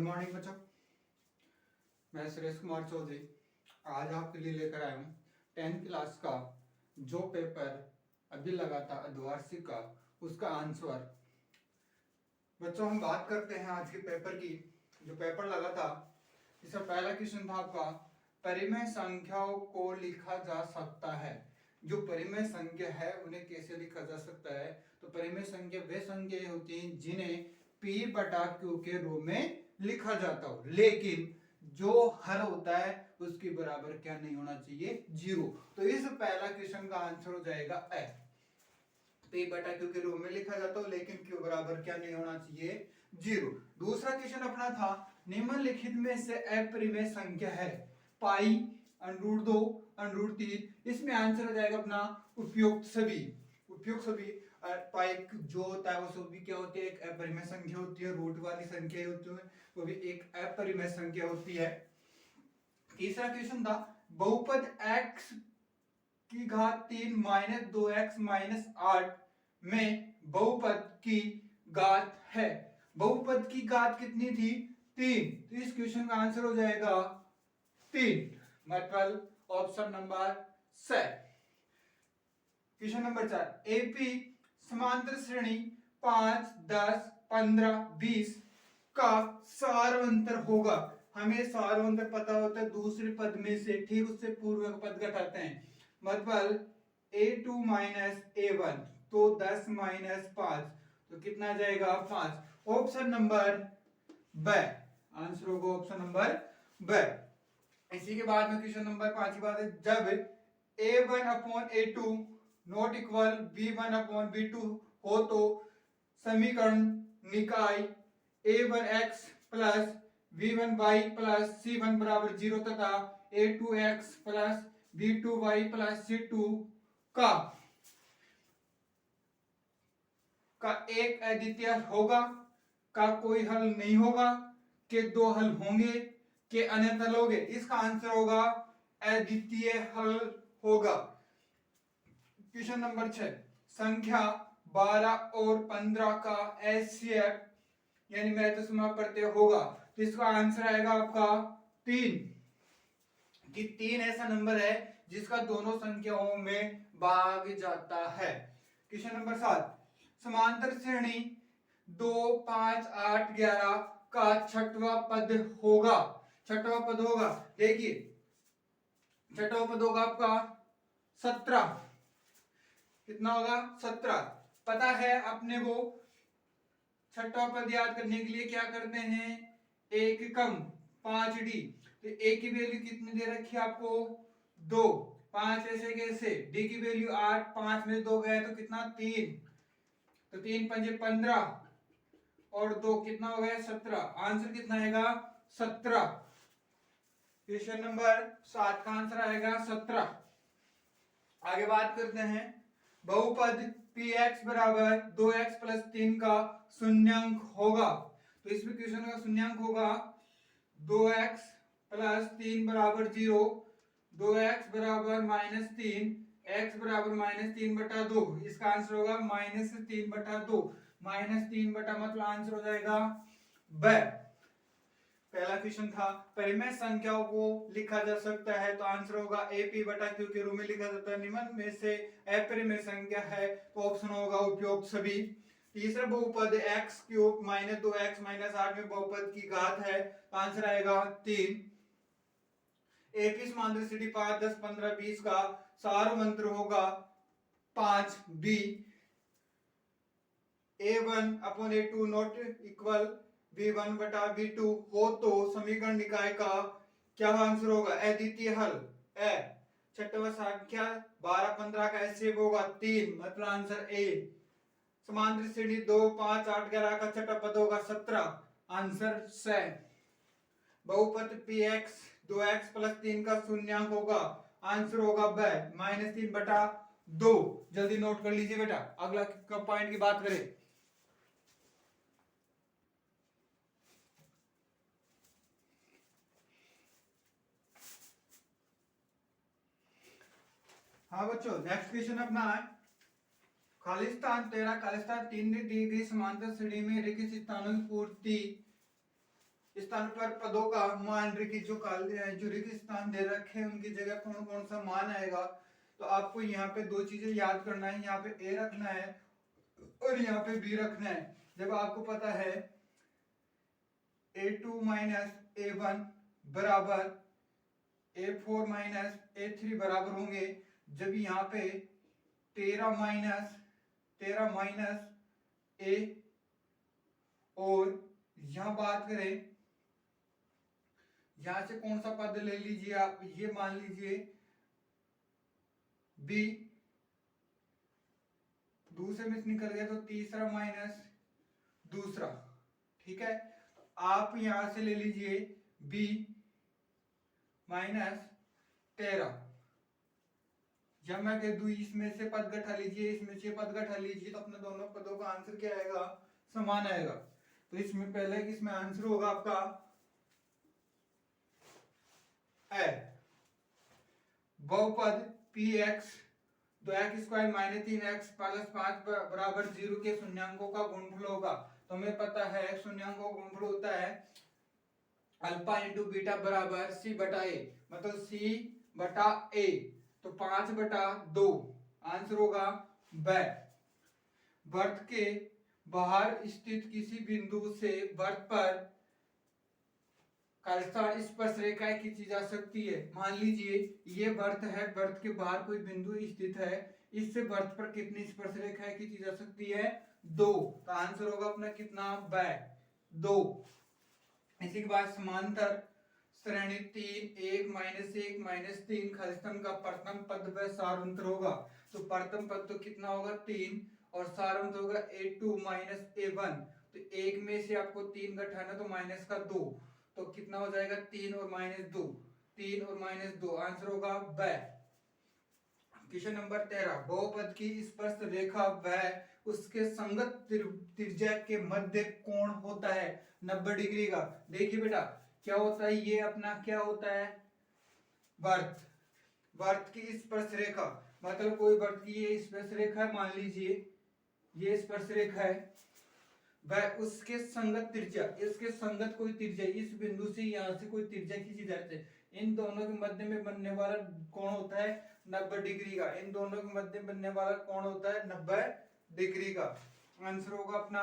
Morning बच्चों, मैं सुरेश कुमार चौधरी आज आपके लिए लेकर आया हूँ 10th क्लास का जो पेपर अभी लगा था अर्धवार्षिक का, उसका आंसर। बच्चों हम बात करते हैं आज के पेपर की। जो पेपर लगा था, इसका पहला क्वेश्चन था आपका, परिमेय संख्याओं को लिखा जा सकता है। जो परिमेय संख्या है उन्हें कैसे लिखा जा सकता है? तो परिमेय संख्या वे संख्याएं होती हैं जिन्हें P बटा Q के रूप में लिखा जाता हो, लेकिन जो हर होता है उसके बराबर क्या नहीं होना चाहिए? 0। तो इस पहला क्वेश्चन का आंसर हो जाएगा ए। P बटा Q के रूप में लिखा जाता हो लेकिन Q बराबर क्या नहीं होना चाहिए? 0। दूसरा क्वेश्चन अपना था, निम्नलिखित में से अपरिमेय संख्या है पाई, √2, √3। इसमें आंसर हो जाएगा अपना उपयुक्त सभी। उपयुक्त सभी पाई जो होता है वो सभी क्या होती है? एक अपरिमेय संख्या होती है। रूट वाली संख्या होती है वो भी एक अपरिमेय संख्या होती है। तीसरा क्वेश्चन था, बहुपद x की घात 3 माइनस 2x माइनस 8 में बहुपद की घात है। बहुपद की घात कितनी थी? 3। तो इस क्वेश्चन का आंसर हो जाएगा 3, मतलब option number C. Question number 4, AP समांतर श्रेणी 5, 10, 15, 20 का सारवंतर होगा। हमें सारवंतर पता होता है दूसरे पद में से ठीक उससे पूर्व का पद घटाते हैं, मतलब a2 माइनस a1, तो 10 माइनस 5, तो कितना जाएगा? 5। ऑप्शन नंबर ब आंसर होगा ऑप्शन नंबर ब। इसी के बाद में क्वेश्चन नंबर 5 की बात है, जब a1 upon a2 not equal b1 upon b2 हो तो समीकरण निकाय a1x plus b1y plus c1 बराबर 0 तथा a2x plus b2y plus c2 का एक अद्वितीय होगा, का कोई हल नहीं होगा, के दो हल होंगे, के अनंत हल होंगे। इसका आंसर होगा अद्वितीय हल होगा। क्वेश्चन नंबर 6, संख्या 12 और 15 का एचसीएफ यानी महत्तम प्रत्यय होगा, तो इसका आंसर आएगा आपका 3। कि 3 ऐसा नंबर है जिसका दोनों संख्याओं में भाग जाता है। क्वेश्चन नंबर 7, समांतर श्रेणी 2, 5, 8, 11 का छठवां पद होगा। छठवां पद होगा, देखिए छठवां पद होगा आपका 17। कितना होगा? 17। पता है अपने को छठवां पद याद करने के लिए क्या करते हैं? एक कम 5d। तो a की वैल्यू कितनी दे रखी है आपको? 2। 5 ऐसे कैसे? d की वैल्यू 8, 5 में 2 गए तो कितना? 3। तो 3 पंजे 15 और 2 कितना हो गया? 17। आंसर कितना आएगा? 17। क्वेश्चन नंबर 7 का आंसर आएगा 17। आगे बात करते हैं, बहुपद px बराबर 2x प्लस 3 का शून्यांक होगा। तो इसमें क्वेश्चन का शून्यांक होगा 2x प्लस 3 बराबर 0, 2x बराबर -3, x बराबर -3 बटा 2। इसका आंसर होगा -3 बटा 2। -3 बटा मतलब आंसर हो जाएगा ब। पहला क्वेश्चन था, परिमेय संख्याओं को लिखा जा सकता है, तो आंसर होगा AP बटा Q के रूप में लिखा जाता है। निम्न में से अपरिमेय संख्या है, तो ऑप्शन होगा उपयुक्त सभी। तीसरा बहुपद x³ माइनस 2x माइनस 8 में बहुपद की घात है, तो आंसर आएगा 3। AP समांतर श्रेणी 5, 10, 15, 20 का सारवंतर होगा 5b। a1 upon a2 not equal b1 बटा b2 हो तो समीकरण निकाय का क्या आंसर होगा? अद्वितीय हल ए। छठवां संख्या 12, 15 का एचसीएफ होगा 3, मतलब आंसर ए। समांतर श्रेणी 2, 5, 8, 11 का छठा पद होगा 17, आंसर से। बहुपद px 2x प्लस 3 का शून्यांक होगा, आंसर होगा ब -3 बटा 2। जल्दी नोट कर लीजिए बेटा, अगला पॉइंट की बात करें। हाँ बच्चों, नेक्स्ट क्वेश्चन अपना है, खालिस्तान 13 खालिस्तान 3 दी गई समांतर श्रेणी में रिक्त स्थानों की पूर्ति स्थान पर पदों का मान रखिए, जो रिक्त स्थान दे रखे हैं उनकी जगह कौन कौन सा मान आएगा। तो आपको यहाँ पे दो चीजें याद करना है, यहाँ पे ए रखना है और यहाँ पे बी रखना है। जब आपको पता है A2 माइनस A1 बराबर A4 माइनस A3 बराबर होंगे, जब यहाँ पे 13 माइनस A और यहां बात करें, यहां से कौन सा पद ले लीजिए आप, ये मान लीजिए B, दूसरे में से निकल गया तो तीसरा माइनस दूसरा, ठीक है। आप यहां से ले लीजिए B माइनस 13, जब मैं कह दूं इसमें से पद घटा लीजिए, इसमें से पद घटा लीजिए, तो अपने दोनों पदों का आंसर क्या आएगा, समान आएगा। तो इसमें पहले इसमें आंसर होगा आपका ए, बहुपद px 2x² minus 3x plus 5 बराबर 0 के शून्यांकों का गुणनफल होगा। तो हमें पता है शून्यांकों का गुणनफल होता है अल्फा इंटू बीटा बराबर c बटा a, मतलब c बटा a, तो 5/2 आंसर होगा ब। वृत्त के बाहर स्थित किसी बिंदु से वृत्त पर स्पर्श रेखाएं खींची जा सकती है। मान लीजिए ये वृत्त है, वृत्त के बाहर कोई बिंदु स्थित है, इससे वृत्त पर कितनी स्पर्श रेखाएं खींची जा सकती है, 2। तो आंसर होगा अपना कितना, ब 2। इसी के बाद समांतर श्रेणी 3 1 माइनस 3 खलस्तंभ का प्रथम पद व सारांतर होगा। तो प्रथम पद तो कितना होगा 3 और सारांतर होगा A2 माइनस A1। तो एक में से आपको 3 घटाना तो माइनस का 2, तो कितना हो जाएगा 3 और माइनस 2, 3 और माइनस 2, आंसर होगा ब। क्वेश्चन नंबर 13, बहुपद की स्पर्श रेखा व उसके संगत त्रिज्या के मध्य कोण होता है 90 डिग्री का। देखिए बेटा क्या होता है, ये अपना क्या होता है, वृत्त, वृत्त की स्पर्श रेखा, मतलब कोई वृत्त की ये स्पर्श रेखा है, मान लीजिए ये स्पर्श रेखा है, वह उसके संगत त्रिज्या, इसके संगत कोई त्रिज्या, इस बिंदु से यहां से कोई त्रिज्या खींची जाती है, इन दोनों के मध्य में बनने वाला कोण होता है 90 डिग्री का। इन दोनों के मध्य में बनने वाला कोण होता है 90 डिग्री का। आंसर होगा अपना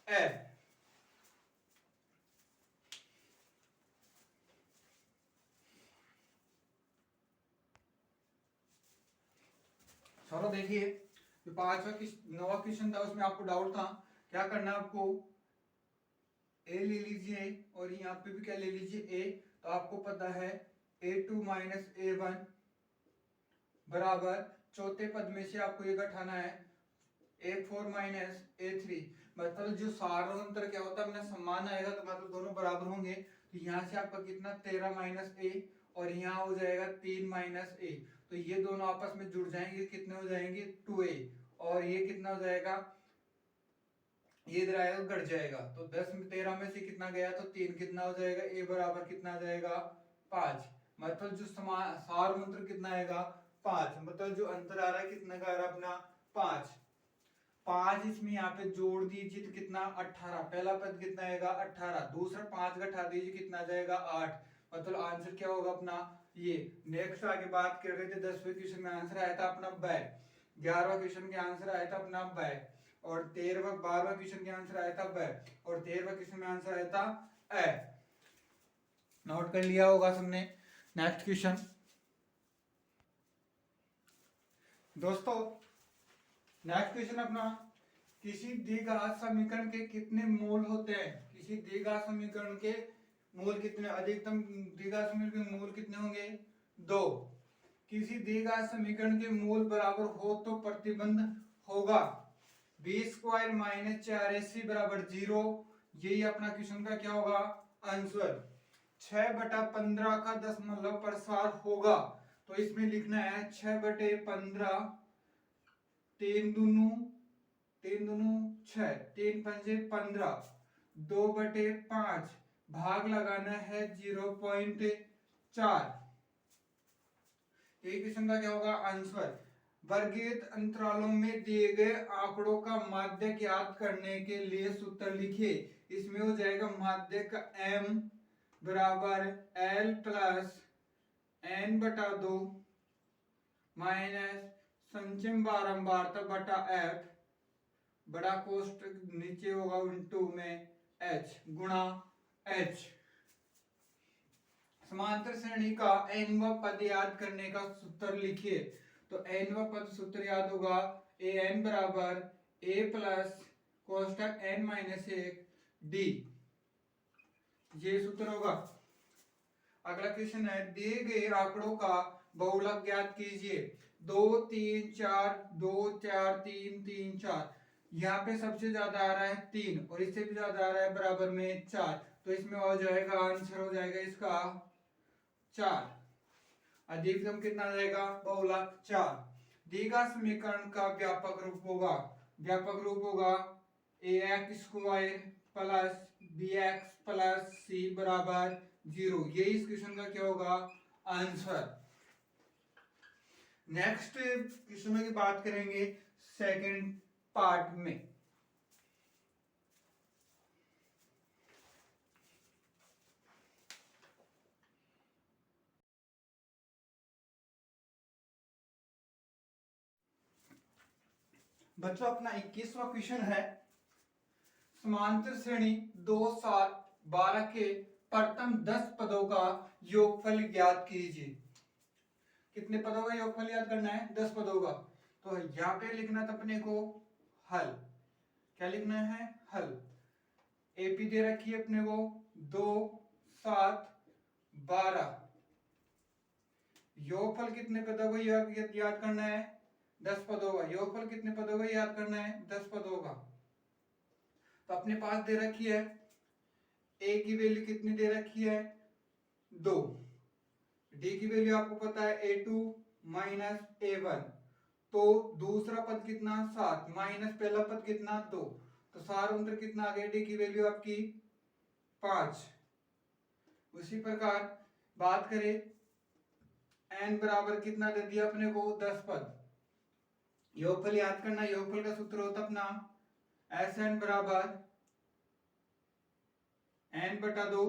ए। चलो देखिए, जो 9वां क्वेश्चन था उसमें आपको डाउट था, क्या करना है आपको, ए ले लीजिए और यहाँ पे भी क्या ले लीजिए ए। तो आपको पता है A2 माइनस A1 बराबर चौथे पद में से आपको ये घटाना है A4 माइनस A3, मतलब जो सारांतर क्या होता है अपना समान आएगा, तो मतलब दोनों बराबर होंगे। तो यहाँ से आपका कितना 13 माइनस A और यहाँ हो जाएगा 3 माइनस A, तो ये दोनों आपस में जुड़ जाएंगे, कितने हो जाएंगे 2A, और ये कितना हो जाएगा, ये इधर आएगा घट जाएगा, तो 10 में 13 में से कितना गया तो 3, कितना हो जाएगा A बराबर कितना आ जाएगा 5, मतलब जो सारांतर कितना आएगा 5, मतलब जो अंतर आ रहा है कितना का आ रहा है अपना 5 इसमें यहाँ पे जोड़ दीजिए तो कितना 18, पहला पद कितना आएगा 18, दूसरा 5 घटा दीजिए कितना आ जाएगा 8, मतलब आंसर क्या होगा अपना ये। नेक्स्ट आगे बात कर रहे थे 10वें क्वेश्चन में आंसर आया था अपना ब, 11वां क्वेश्चन के आंसर आया था अपना ब, और 12वां क्वेश्चन के आंसर आया था ब, और 13वां क्वेश्चन में आंसर आया था ए। नोट कर लिया होगा सबने। नेक्स्ट क्वेश्चन दोस्तों, नेक्स्ट क्वेश्चन अपना, किसी द्विघात समीकरण के कितने मूल होते हैं, किसी द्विघात समीकरण के मूल कितने, अधिकतम द्विघात समीकरण के मूल कितने होंगे 2। किसी द्विघात समीकरण के मूल बराबर हो तो प्रतिबंध होगा b² माइनस 4ac बराबर 0। यही अपना क्वेश्चन का क्या होगा आंसर। 6/15 का दशमलव प्रसार होगा, तो इसमें लिखना है 6/15, 3 दूनी 6, 3 पंजे 15, 2/5, भाग लगाना है 0.4। ये क्वेश्चन का क्या होगा आंसर। वर्गित अंतरालों में दिए गए आंकड़ों का माध्य ज्ञात करने के लिए सूत्र लिखिए। इसमें हो जाएगा माध्य का m बराबर L प्लस n बटा 2 माइनस संचय बारंबारता बटा f बड़ा कोष्टक नीचे होगा इंटू में h गुणा h। समांतर श्रेणी का nवां पद याद करने का सूत्र लिखिए। तो nवां पद सूत्र याद होगा an बराबर a प्लस कोष्टक n माइनस 1 d, ये सूत्र होगा। अगला क्वेश्चन है, दिए गए आंकड़ों का बहुलक ज्ञात कीजिए। 2 3 4 2 4 3 3 4। यहाँ पे सबसे ज्यादा आ रहा है 3 और इससे भी ज्यादा आ रहा है बराबर में 4, तो इसमें हो जाएगा आंसर हो जाएगा इसका 4। अधिकतम कितना आ जाएगा बहुलक 4। दिए गए समीकरण का व्यापक रूप होगा, व्यापक रूप होगा ax square plus bx plus c बराबर 0। ये इस क्वेश्चन का क्या होगा आंसर। नेक्स्ट क्वेश्चन की बात करेंगे सेकंड पार्ट में। बच्चों अपना 21वां क्वेश्चन है, समांतर श्रेणी 2 7 12 के प्रथम 10 पदों का योगफल ज्ञात कीजिए। कितने पदों का योगफल याद करना है 10 पदों का। तो यहाँ पे लिखना था अपने को हल, क्या लिखना है हल। एपी दे रखी है अपने को 2 7 12, योगफल कितने पदों का याद करना है 10 पदों का। योगफल कितने पदों का याद करना है 10 पदों का। तो अपने पास दे रखी है ए की वैल्यू कितनी दे रखी है 2, डी की वैल्यू आपको पता है a2 माइनस a1, तो दूसरा पद कितना 7 माइनस पहला पद कितना 2, तो सार अंतर कितना आ गया डी की वैल्यू आपकी 5। उसी प्रकार बात करें n बराबर कितना दे दिया अपने को 10 पद। योगफल याद करना, योगफल का सूत्र होता अपना Sn बराबर n बटा 2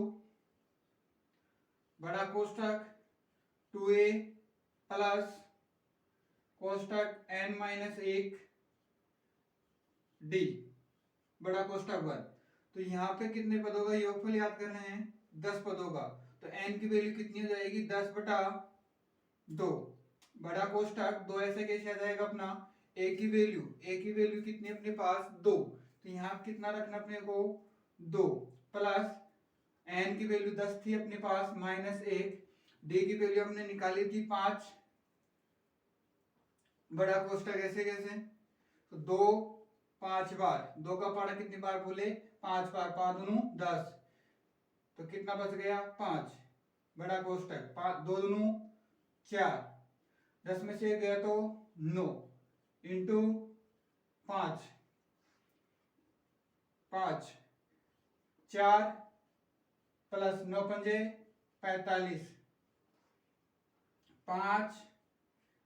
बड़ा कोष्टक 2a प्लस कोष्टक n माइनस 1 d बड़ा कोष्टक 1। तो यहाँ पे कितने पदों का योगफल याद करना है 10 पदों का। तो n की वैल्यू कितनी हो जाएगी 10 बटा 2 बड़ा कोष्टक 2 ऐसे कैसे आ जाएगा अपना a की वैल्यू कितनी अपने पास 2, तो यहाँ कितना रखना अपने को 2 प्लस n की वैल्यू 10 थी अपने पास माइनस 1, d की वैल्यू हमने निकाली थी 5 बड़ा कोष्टक ऐसे कैसे। तो 2 5 बार, 2 का पारा कितनी बार बोले 5 बार, 5 दूनू 10, तो कितना बच गया 5 बड़ा कोष्टक 2 दूनू 4, 10 में से गया तो 9 इंटू 5 5 4 प्लस 9 पंजे 45, 5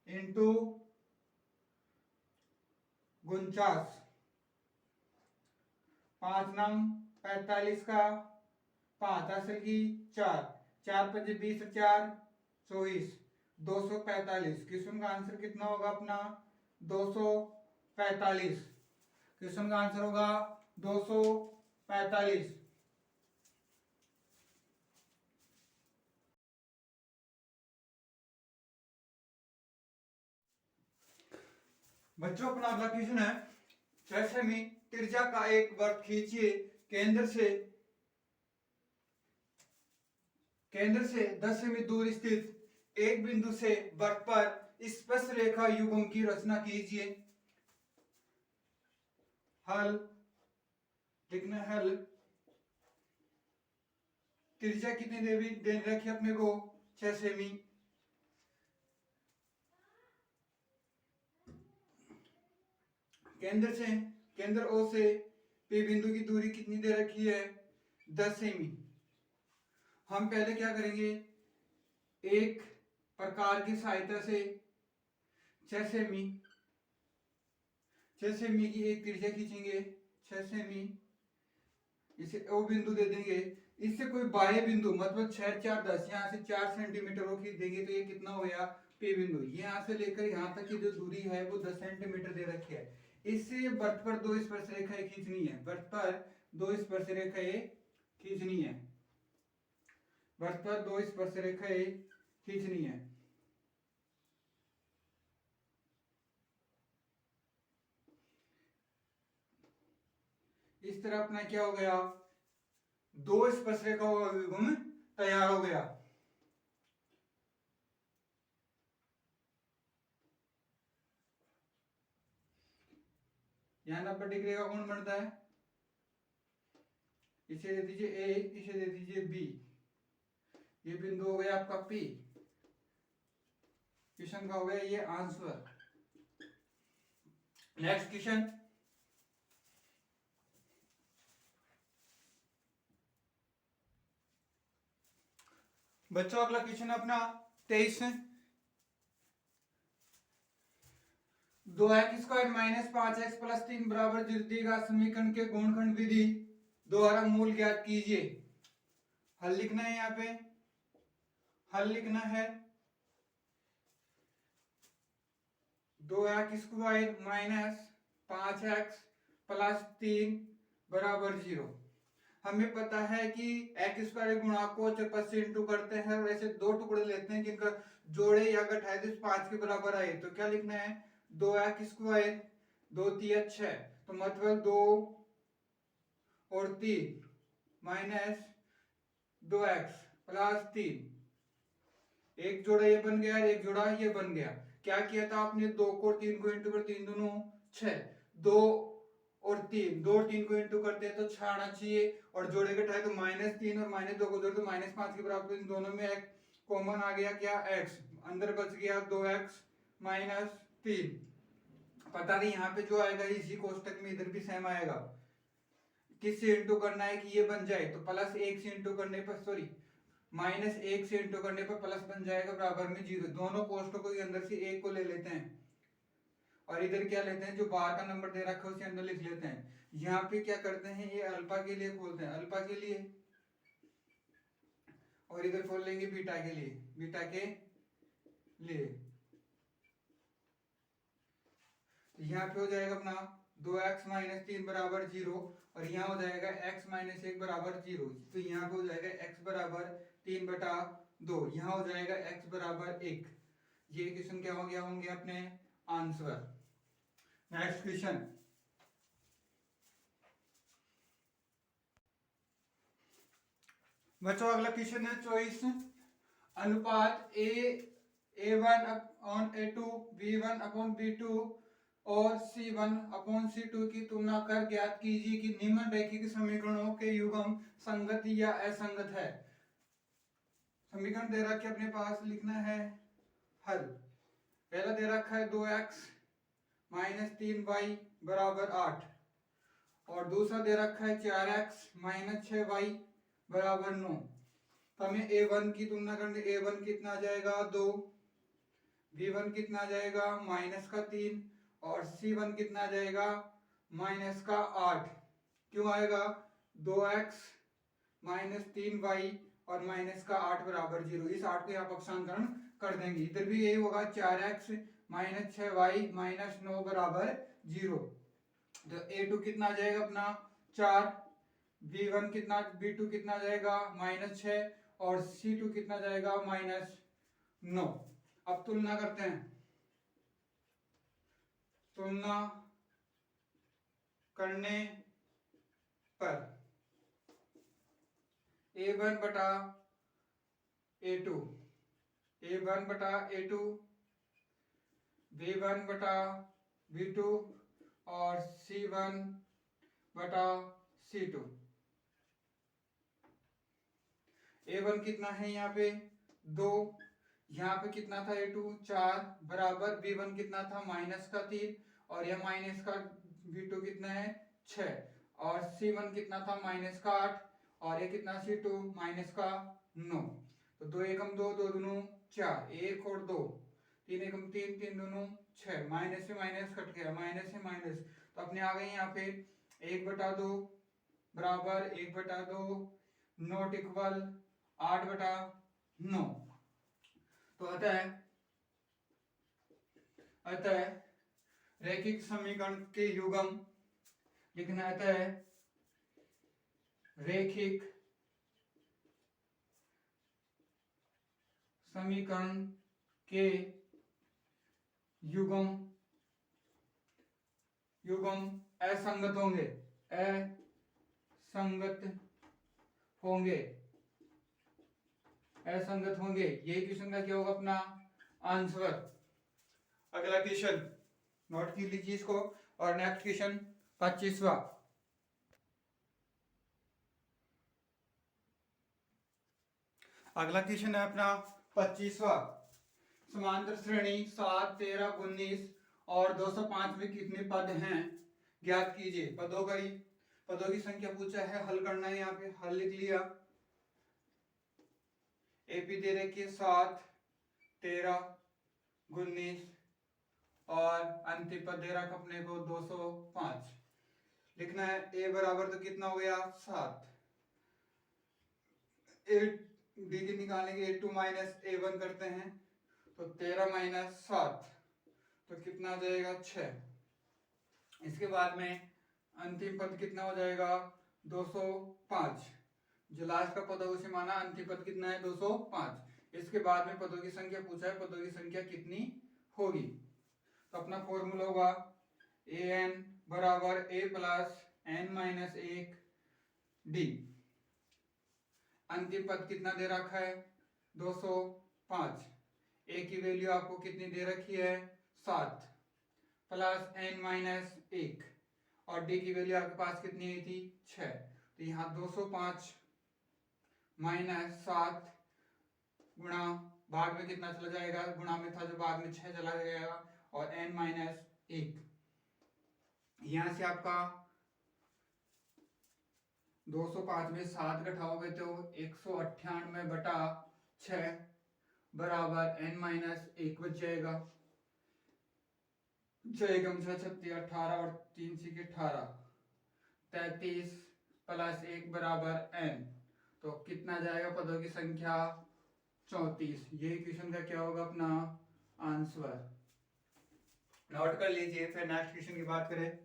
इंटू 49, 5 नम 45 का 5 असल की 4 4 पंजे 20 4 24 245। क्वेश्चन का आंसर कितना होगा अपना 245। क्वेश्चन का आंसर होगा 245। बच्चों अपना अगला क्वेश्चन है, 6 सेमी त्रिज्या का एक वृत्त खींचिए। केंद्र से 10 सेमी दूर स्थित एक बिंदु से वृत्त पर स्पर्श रेखा युग्म की रचना कीजिए। हल लिखना है हल। त्रिज्या कितनी दे रखी अपने को 6 सेमी। केंद्र O से P बिंदु की दूरी कितनी दे रखी है 10 सेमी। हम पहले क्या करेंगे, एक प्रकार की सहायता से 6 सेमी की एक त्रिज्या खींचेंगे 6 सेमी। इसे ओ बिंदु दे देंगे। इससे कोई बाह्य बिंदु मतलब 6 4 10 यहाँ से 4 सेंटीमीटर को खींच देंगे तो ये कितना हो गया पी बिंदु। यहाँ से लेकर यहाँ तक की जो दूरी है वो 10 सेंटीमीटर दे रखी है। इससे वृत्त पर दो स्पर्श रेखाएं खींचनी है। वृत्त पर दो स्पर्श रेखाएं खींचनी है। वृत्त पर दो स्पर्श रेखाएं खींचनी है। इस तरह अपना क्या हो गया, दो स्पर्श रेखाओं का विभुम तैयार हो गया। यहां 90 डिग्री का कोण बनता है, इसे दे दीजिए ए, इसे दे दीजिए बी। ये बिंदु हो गया आपका पी। क्वेश्चन का हो गया ये आंसर। नेक्स्ट क्वेश्चन, बच्चों अगला क्वेश्चन अपना 23 है। 2x² माइनस 5x प्लस 3 बराबर 0 दिए गए समीकरण के गुणनखंड विधि द्वारा मूल ज्ञात कीजिए। हल लिखना है, यहाँ पे हल लिखना है। 2x² माइनस 5x प्लस 3 बराबर 0। हमें पता है कि x² गुणांक को चरपट से इंटू करते हैं और ऐसे दो टुकड़े लेते हैं जिनका जोड़े या घटाए तो 5 के बराबर आए। तो क्या लिखना है, 2x², 2 3 6, तो मतलब 2 और 3 माइनस 2x प्लस 3। एक जोड़ा ये बन गया, एक जोड़ा ये बन गया। क्या किया था आपने, 2 को 3 को इंटू कर 3 दूनों 6, 2 और 3, 2 3 को इंटू करते हैं तो 6 आना चाहिए और जोड़े घटाए तो -3 और -2 को जोड़े तो -5 के बराबर। इन दोनों में एक कॉमन आ गया, क्या x, अंदर बच गया 2x माइनस 3। पता नहीं यहाँ पे जो आएगा इसी कोष्टक में इधर भी सेम आएगा। किससे इंटू करना है कि ये बन जाए, तो +1 से इंटू करने पर, सॉरी -1 से इंटू करने पर प्लस बन जाएगा बराबर में 0। दोनों कोष्टकों के अंदर से एक को ले लेते हैं और इधर क्या लेते हैं, जो बाहर का नंबर दे रखा है उसके अंदर लिख लेते हैं। यहाँ पे क्या करते हैं, ये अल्फा के लिए खोलते हैं, अल्फा के लिए, और इधर खोल लेंगे बीटा के लिए, बीटा के लिए। तो यहाँ पे हो जाएगा अपना 2x माइनस 3 बराबर 0 और यहाँ हो जाएगा x माइनस 1 बराबर 0। तो यहाँ पे हो जाएगा x बराबर 3/2, यहाँ हो जाएगा x बराबर 1। ये क्वेश्चन क्या हो गया, होंगे अपने आंसर। नेक्स्ट क्वेश्चन, बच्चों अगला क्वेश्चन है 24। अनुपात a1/a2, b1/b2 और c1/c2 की तुलना कर ज्ञात कीजिए कि निम्नलिखित समीकरणों के युग्म संगत या असंगत है। समीकरण दे रखे अपने पास, लिखना है हल। पहला दे रखा है 2x माइनस 3y बराबर 8 और दूसरा दे रखा है 4x माइनस 6y बराबर 9। तो हमें a1 की तुलना करनी, a1 कितना आ जाएगा 2, b1 कितना आ जाएगा -3 और c1 कितना आ जाएगा -8। क्यों आएगा, 2x माइनस 3y और -8 बराबर 0। इस 8 को यहाँ पक्षांतरण कर देंगे, इधर भी यही होगा 4x माइनस 6y माइनस 9 बराबर 0। तो a2 कितना आ जाएगा अपना 4, b1 कितना, b2 कितना आ जाएगा -6 और c2 कितना जाएगा -9। अब तुलना करते हैं, तुलना करने पर a1 बटा a2, a1 बटा a2, b1 बटा b2 और c1 बटा c2। a1 कितना है यहाँ पे 2, यहाँ पे कितना था a2 4 बराबर b1 कितना था -3 और यह -b2 कितना है 6 और c1 कितना था -8 और ये कितना c2 -9। तो 2 एकम 2, 2 दूनों 4, 1 और 2, 3 एकम 3, 3 दूनों 6, माइनस से माइनस कट गया, माइनस से माइनस, तो अपने आ गए यहाँ पे 1/2 बराबर 1/2 नॉट इक्वल 8/9। तो अतः रैखिक समीकरण के युग्म लिखना है। रैखिक समीकरण के युग्म असंगत होंगे, असंगत होंगे। ये क्वेश्चन का क्या होगा अपना आंसर। अगला क्वेश्चन नोट कर लीजिए इसको। और नेक्स्ट क्वेश्चन 25वां। अगला क्वेश्चन है अपना 25वां। समांतर श्रेणी 7, 13, 19 और 205 में कितने पद हैं ज्ञात कीजिए। पदों की संख्या पूछा है, हल करना है। यहाँ पे हल लिख लिया। एपी दे रखी है 7, 13, 19 और अंतिम पद दे रखा अपने को 205। लिखना है ए बराबर तो कितना हो गया 7। डी की निकालेंगे A2 माइनस A1 करते हैं तो 13 माइनस 7 तो कितना हो जाएगा 6। इसके बाद में अंतिम पद कितना हो जाएगा 205। जो लास्ट का पद है उसे माना, अंतिम पद कितना है 205। इसके बाद में पदों की संख्या पूछा है, पदों की संख्या कितनी होगी। तो अपना फॉर्मूला होगा an बराबर a plus n minus 1 D. अंतिम पद कितना दे रखा है 205। a की वैल्यू आपको कितनी दे रखी है 7 प्लस n माइनस 1 और d की वैल्यू आपके पास कितनी आई थी 6। तो यहाँ 205 माइनस 7 गुणा भाग में कितना चला जाएगा, गुणा में था जो भाग में 6 चला जाएगा और n माइनस 1। यहां से आपका 205 में 7 घटाओगे तो 198/6 बराबर n माइनस 1 बच जाएगा। 6 कम 6 36 18 और 3 6 18 33 प्लस 1 बराबर n। तो कितना जाएगा पदों की संख्या 34। ये क्वेश्चन का क्या होगा अपना आंसर। नोट कर लीजिए। फिर नेक्स्ट क्वेश्चन की बात करें।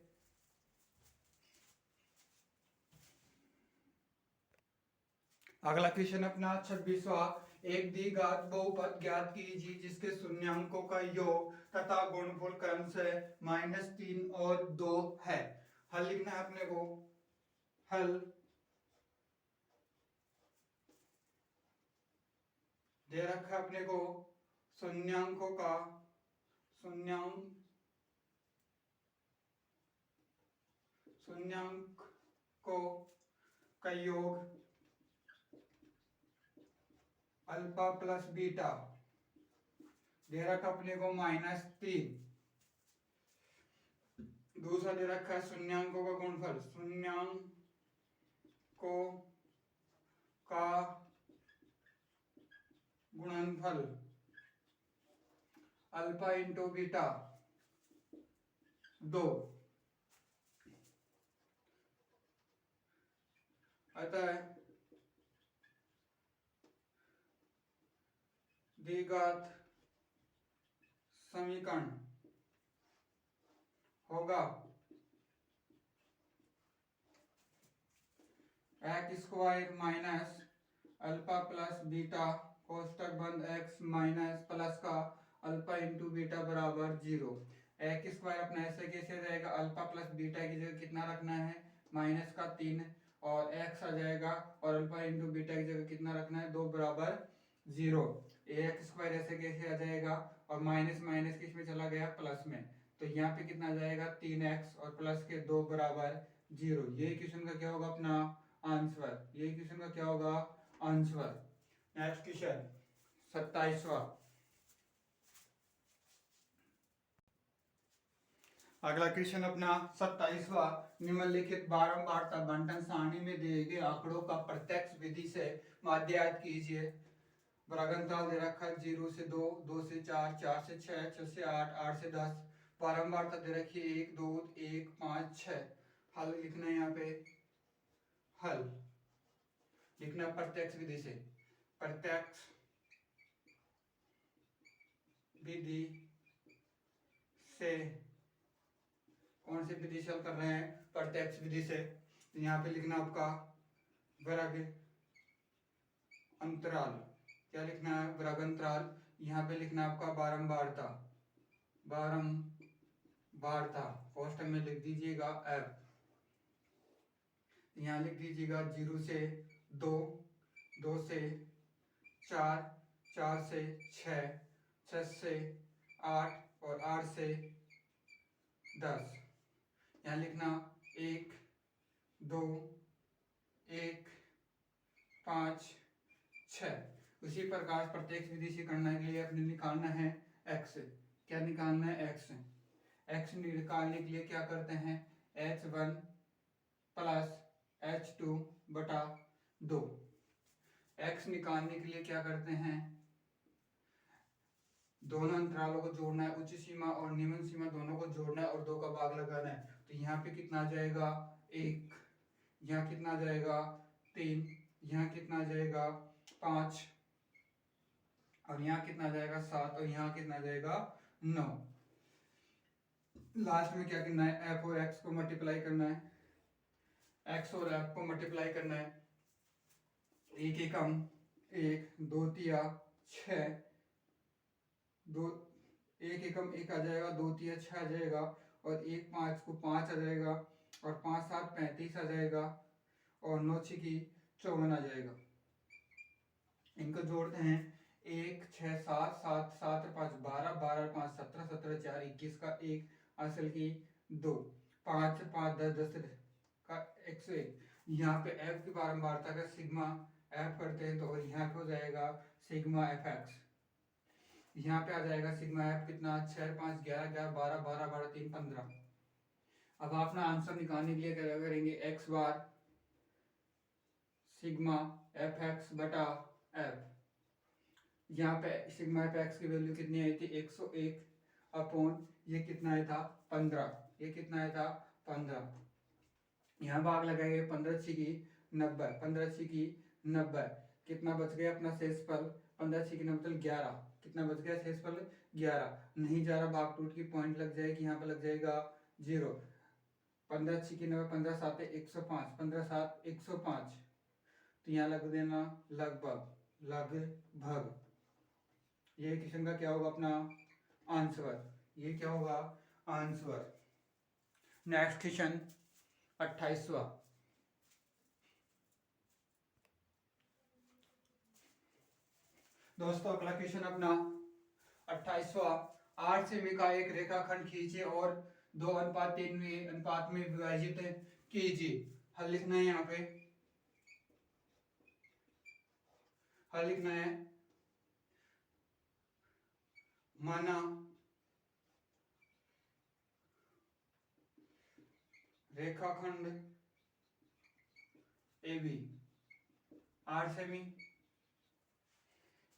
अगला क्वेश्चन अपना 26वां। एक द्विघात बहुपद ज्ञात कीजिए जिसके शून्यांकों का योग तथा गुणनफल क्रम से -3 और 2 है। हल लिखना है अपने को। हल दे रखा है अपने को शून्यांकों का योग अल्फा प्लस बीटा दे रखा अपने को -3। दूसरा दे रखा है शून्यांकों का गुणनफल, शून्यांकों का गुणनफल अल्फा इंटू बीटा 2। अतः द्विघात समीकरण होगा x square minus alpha plus beta कोष्टक बंद x माइनस प्लस का अल्फा इंटू बीटा बराबर 0। एक्स स्क्वायर अपना ऐसे कैसे जाएगा, अल्फा प्लस बीटा की जगह कितना रखना है माइनस का 3 और x आ जाएगा और अल्फा इंटू बीटा की जगह कितना रखना है 2 बराबर 0। एक्स स्क्वायर ऐसे कैसे आ जाएगा और माइनस माइनस किस में चला गया प्लस में, तो यहाँ पे कितना आ जाएगा 3x और प्लस के 2 बराबर 0। ये क्वेश्चन का क्या होगा अपना आंसर। ये क्वेश्चन का क्या होगा आंसर। Next question 27वां। अगला क्वेश्चन अपना 27वां। निम्नलिखित बारंबारता बंटन सारणी में दिए गए आंकड़ों का प्रत्यक्ष विधि से माध्यात कीजिए। वर्गांतराल दे रखा है 0 से 2, 2 से 4, 4 से 6, 6 से 8, 8 से 10। बारंबारता दे रखी है 1, 2, 1, 5, 6। हल लिखना है यहाँ पे। हल लिखना प्रत्यक्ष विधि से। प्रत्यक्ष विधि से कौन सी विधि से हल कर रहे हैं? प्रत्यक्ष विधि से। तो यहाँ पे लिखना आपका वर्ग अंतराल। क्या लिखना है? वर्ग अंतराल। यहाँ पे लिखना आपका बारंबारता। बारंबारता कोष्ठक में लिख दीजिएगा f। यहाँ लिख दीजिएगा 0 से 2, 2 से 4, 4 से 6, 6 से 8 और 8 से 10। यहाँ लिखना 1, 2, 1, 5, 6। उसी प्रकार प्रत्यक्ष विधि से करने के लिए अपने निकालना है x। क्या निकालना है? x। x निकालने के लिए क्या करते हैं? h1 प्लस h2 बटा 2। x निकालने के लिए क्या करते हैं? दोनों अंतरालों को जोड़ना है, उच्च सीमा और निम्न सीमा दोनों को जोड़ना है और 2 का भाग लगाना है। तो यहाँ पे कितना आ जाएगा? 1, यहाँ कितना आ जाएगा? 3, यहाँ कितना आ जाएगा? 5 और यहाँ कितना आ जाएगा? 7 और यहाँ कितना आ जाएगा? 9। लास्ट में क्या करना है? f और x को मल्टीप्लाई करना है। x और f को मल्टीप्लाई करना है। 1 एकम 1, 2 तिया 6, 2 1 एकम 1 आ जाएगा, 2 तिया 6 आ जाएगा और 1 5 को 5 आ जाएगा और 5 7 35 आ जाएगा और 9 6 54 आ जाएगा। इनको जोड़ते हैं। 1 6 7 7 7 5 12 12 5 17 17 4 21 का 1 असल की 2 5 5 10 10 का 101। यहाँ पे f की बारंबारता का सिग्मा f करते हैं तो और यहाँ पे हो जाएगा सिग्मा fx। यहाँ पे आ जाएगा सिग्मा f कितना? 6 5 11 11 12 12 12 3 15। अब आप ना आंसर निकालने के लिए क्या करेंगे? x बार सिग्मा fx बटा f। यहाँ पे सिग्मा fx की वैल्यू कितनी आई थी? 101 अपॉन ये कितना आया था? 15। ये कितना आया था? 15। यहाँ भाग लगाएंगे 15 6 की 90, 15 6 की 90। कितना बच गया अपना शेषफल? 15 6 की 90 मतलब 11। कितना बच गया शेषफल? 11। नहीं जा रहा, भाग टूट की पॉइंट लग जाएगी, यहाँ पे लग जाएगा 0। 15 6 की 90, 15 7 105, 15 7 105। तो यहाँ लग देना लगभग। लगभग ये क्वेश्चन का क्या होगा? अपना आंसर। ये क्या होगा? आंसर। नेक्स्ट क्वेश्चन 28वां। दोस्तों अगला क्वेश्चन अपना 28वां। 8 सेमी का एक रेखाखंड खींचे और 2:3 में अनुपात में विभाजित कीजिए। हल लिखना है। यहाँ पे हल लिखना है। माना रेखाखंड AB 8 सेमी।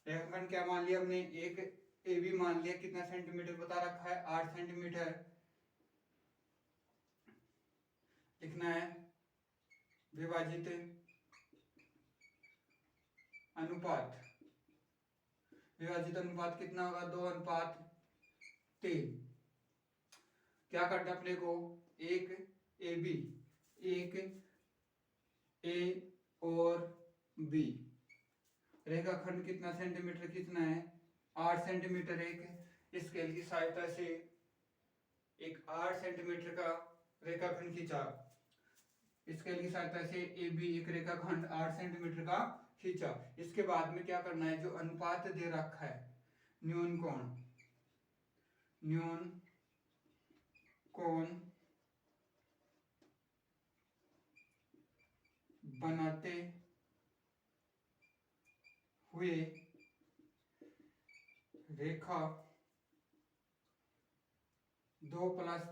रेखाखंड क्या मान लिया हमने? एक AB मान लिया। कितना सेंटीमीटर बता रखा है? 8 सेंटीमीटर। लिखना है विभाजित अनुपात। विभाजित अनुपात कितना होगा? 2:3। क्या करना अपने को? एक AB, एक A और B। रेखाखंड कितना सेंटीमीटर खींचना है? 8 सेंटीमीटर। एक स्केल की सहायता से एक 8 सेंटीमीटर का रेखाखंड खींचा। स्केल की सहायता से AB एक रेखाखंड 8 सेंटीमीटर का खींचा। इसके बाद में क्या करना है? जो अनुपात दे रखा है न्यून कोण बनाते हुए रेखा 2 +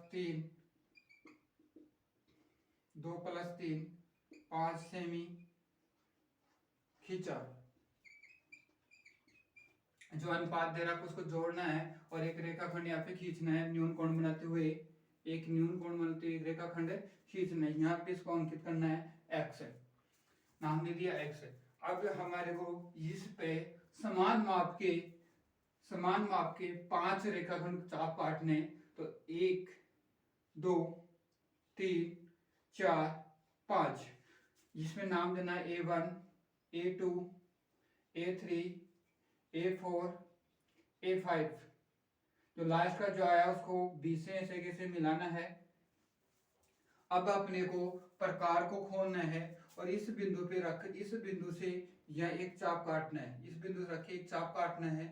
3 5 सेमी खींचा। जो अनुपात दे रहा है उसको जोड़ना है और एक रेखाखंड यहाँ पे खींचना है। न्यून कोण बनाते हुए एक रेखाखंड खींचना है। यहाँ पे इसको अंकित करना है x। नाम दे दिया x। अब हमारे को इस पे समान माप के 5 रेखाखंड चाप काटने। तो 1 2 3 4 5, जिसमें नाम देना है A1 A2 A3 A4 A5। जो लास्ट का जो आया उसको B से ऐसे कैसे मिलाना है। अब अपने को प्रकार को खोलना है और इस बिंदु पे रख, इस बिंदु से यह एक चाप काटना है। इस बिंदु से रख के एक चाप काटना है,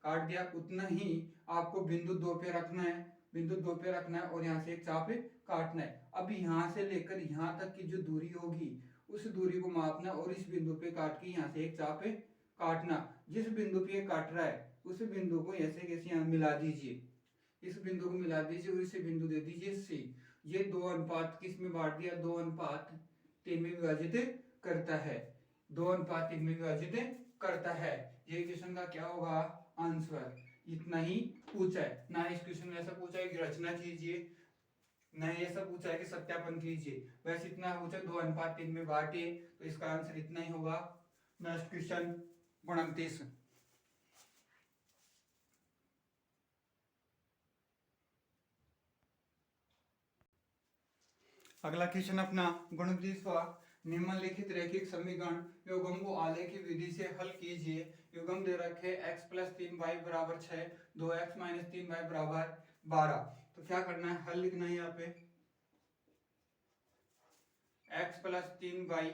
काट दिया। उतना ही आपको बिंदु 2 पे रखना है, बिंदु 2 पे रखना है और यहाँ से एक चाप काटना है। अब यहाँ से लेकर यहाँ तक की जो दूरी होगी उस दूरी को मापना और इस बिंदु पे काट के यहाँ से एक चाप काटना। जिस बिंदु पे काट रहा है उस बिंदु को ऐसे कैसे यहाँ मिला दीजिए, इस बिंदु को मिला दीजिए और इसे बिंदु दे दीजिए C। ये 2 अनुपात किस में बांट दिया, 2 अनुपात 3 में विभाजित करता है, 2 अनुपात 3 में विभाजित करता है। ये क्वेश्चन का क्या होगा आंसर। इतना ही पूछा है ना, इस क्वेश्चन में ऐसा पूछा है कि रचना कीजिए, ना ऐसा पूछा है कि सत्यापन कीजिए। वैसे इतना पूछा 2 अनुपात 3 में बांटे, तो इसका आंसर इतना ही होगा। Next question 29। अगला क्वेश्चन अपना 29वां। निम्नलिखित रैखिक समीकरण युग्म को आलेखी विधि से हल कीजिए। युग्म दे रखे x + 3y = 6, 2x - 3y = 12। तो क्या करना है, हल लिखना है यहाँ पे। x + 3y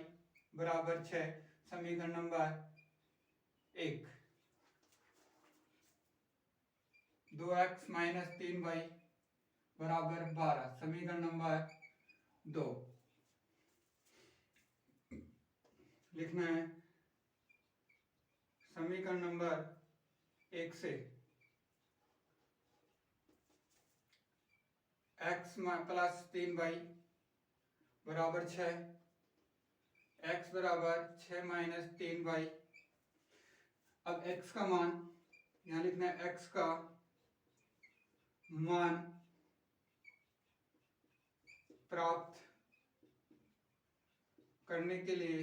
= 6, समीकरण नंबर 1। 2x - 3y = 12, समीकरण नंबर 2। लिखना है समीकरण नंबर 1 से x + 3y = 6, x = 6 - 3y। अब x का मान यहाँ लिखना है, x का मान प्राप्त करने के लिए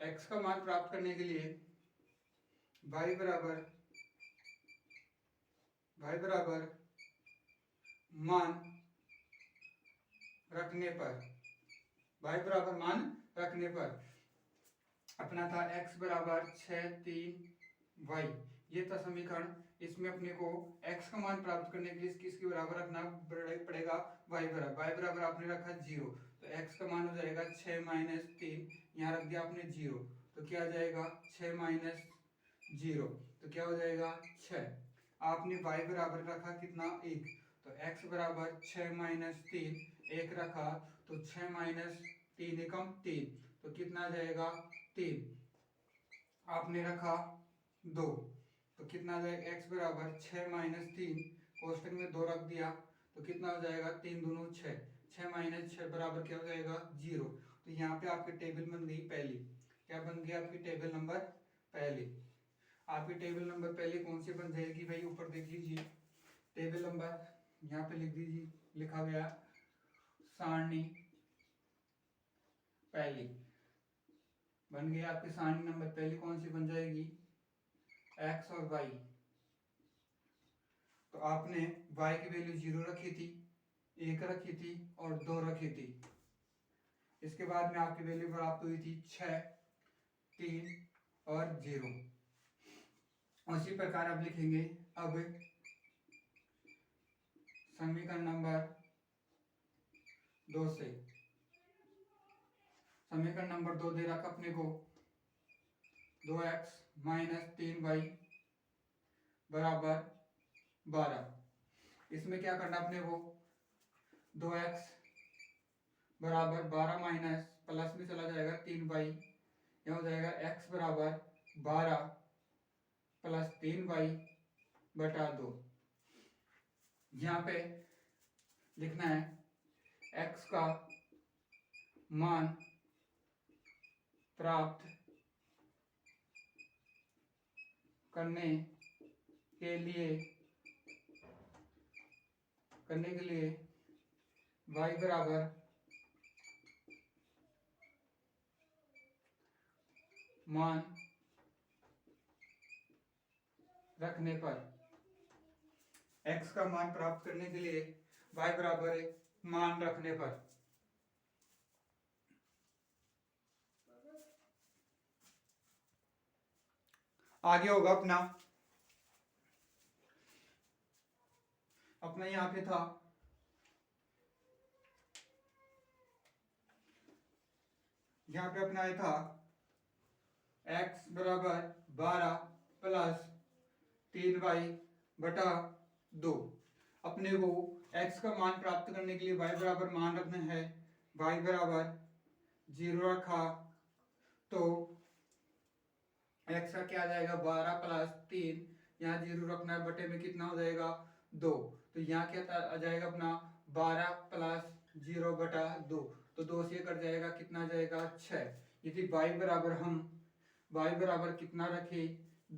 x का मान प्राप्त करने के लिए y बराबर मान रखने पर, y बराबर मान रखने पर अपना था x = 6 3y, ये था समीकरण। इसमें अपने को x का मान प्राप्त करने के लिए किसके बराबर रखना पड़ेगा, y बराबर आपने रखा 0, तो x का मान हो जाएगा 6 - 3, यहाँ रख दिया आपने 0, तो क्या आ जाएगा 6 - 0, तो क्या हो जाएगा 6। आपने y बराबर रखा कितना 1, तो x बराबर 6 - 3, 1 रखा तो 6 - 3 एकम 3, तो कितना आ जाएगा 3। आपने रखा 2, तो कितना आ जाएगा x बराबर 6 - 3, कोष्टक में 2 रख दिया, तो कितना हो जाएगा 3 दूनी 6, 6 - 6 बराबर क्या हो जाएगा 0। तो यहाँ पे आपकी टेबल बन गई पहली। क्या बन गई आपकी टेबल नंबर पहली। आपकी टेबल नंबर पहली कौन सी बन जाएगी भाई, ऊपर देख लीजिए टेबल नंबर, यहाँ पे लिख दीजिए, लिखा गया सारणी पहली बन गई। आपकी सारणी नंबर पहली कौन सी बन जाएगी, x और y। तो आपने y की वैल्यू 0 रखी थी, 1 रखी थी और 2 रखी थी। इसके बाद में आपकी वैल्यू प्राप्त हुई थी 6 3 और 0। उसी प्रकार आप लिखेंगे अब समीकरण नंबर 2 से। समीकरण नंबर 2 दे रखा अपने को 2x - 3y = 12। इसमें क्या करना अपने को, 2x बराबर 12 माइनस प्लस में चला जाएगा 3y, यह हो जाएगा x बराबर 12 + 3y / 2। यहाँ पे लिखना है x का मान प्राप्त करने के लिए y बराबर मान रखने पर, x का मान प्राप्त करने के लिए y बराबर है मान रखने पर। आगे होगा अपना यहाँ पे था यहाँ पे अपना ये था x बराबर 12 प्लस 3y बटा 2। अपने को x का मान प्राप्त करने के लिए y बराबर मान रखना है, y बराबर 0 रखा तो x का क्या आ जाएगा 12 प्लस 3, यहाँ 0 रखना है, बटे में कितना हो जाएगा 2, तो यहाँ क्या आ जाएगा अपना 12 प्लस 0 बटा 2, तो 2 से कट जाएगा, कितना जाएगा 6। यदि y बराबर हम y बराबर कितना रखे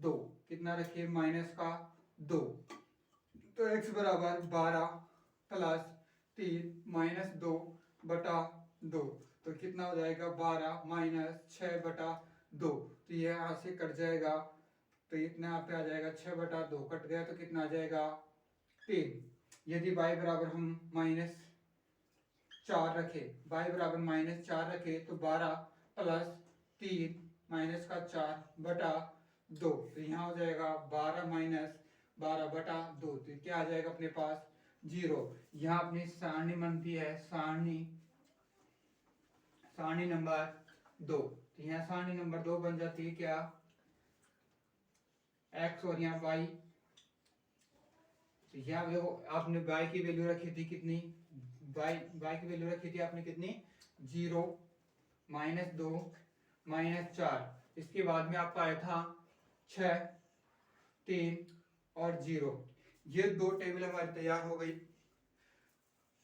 2, कितना रखे माइनस का 2, तो x बराबर 12 प्लस 3 माइनस 2 बटा 2, तो कितना हो जाएगा 12 माइनस 6 बटा 2, तो ये यहाँ से कट जाएगा, तो इतना यहाँ पे आ जाएगा 6 बटा 2 कट गया, तो कितना आ जाएगा 3। यदि y बराबर हम माइनस 4 रखे, y बराबर माइनस 4 रखे तो 12 प्लस 3 माइनस का 4 बटा 2, तो यहाँ हो जाएगा 12 माइनस 12 बटा 2, तो क्या आ जाएगा अपने पास 0। यहाँ अपनी सारणी बनती है सारणी नंबर 2, तो यहाँ सारणी नंबर 2 बन जाती है क्या x और यहाँ y, तो यहाँ देखो आपने y की वैल्यू रखी थी कितनी, y की वैल्यू रखी थी आपने कितनी 0 माइनस 2 माइनस 4, इसके बाद में आपका आया था 6 3 और 0। ये दो टेबल हमारी तैयार हो गई,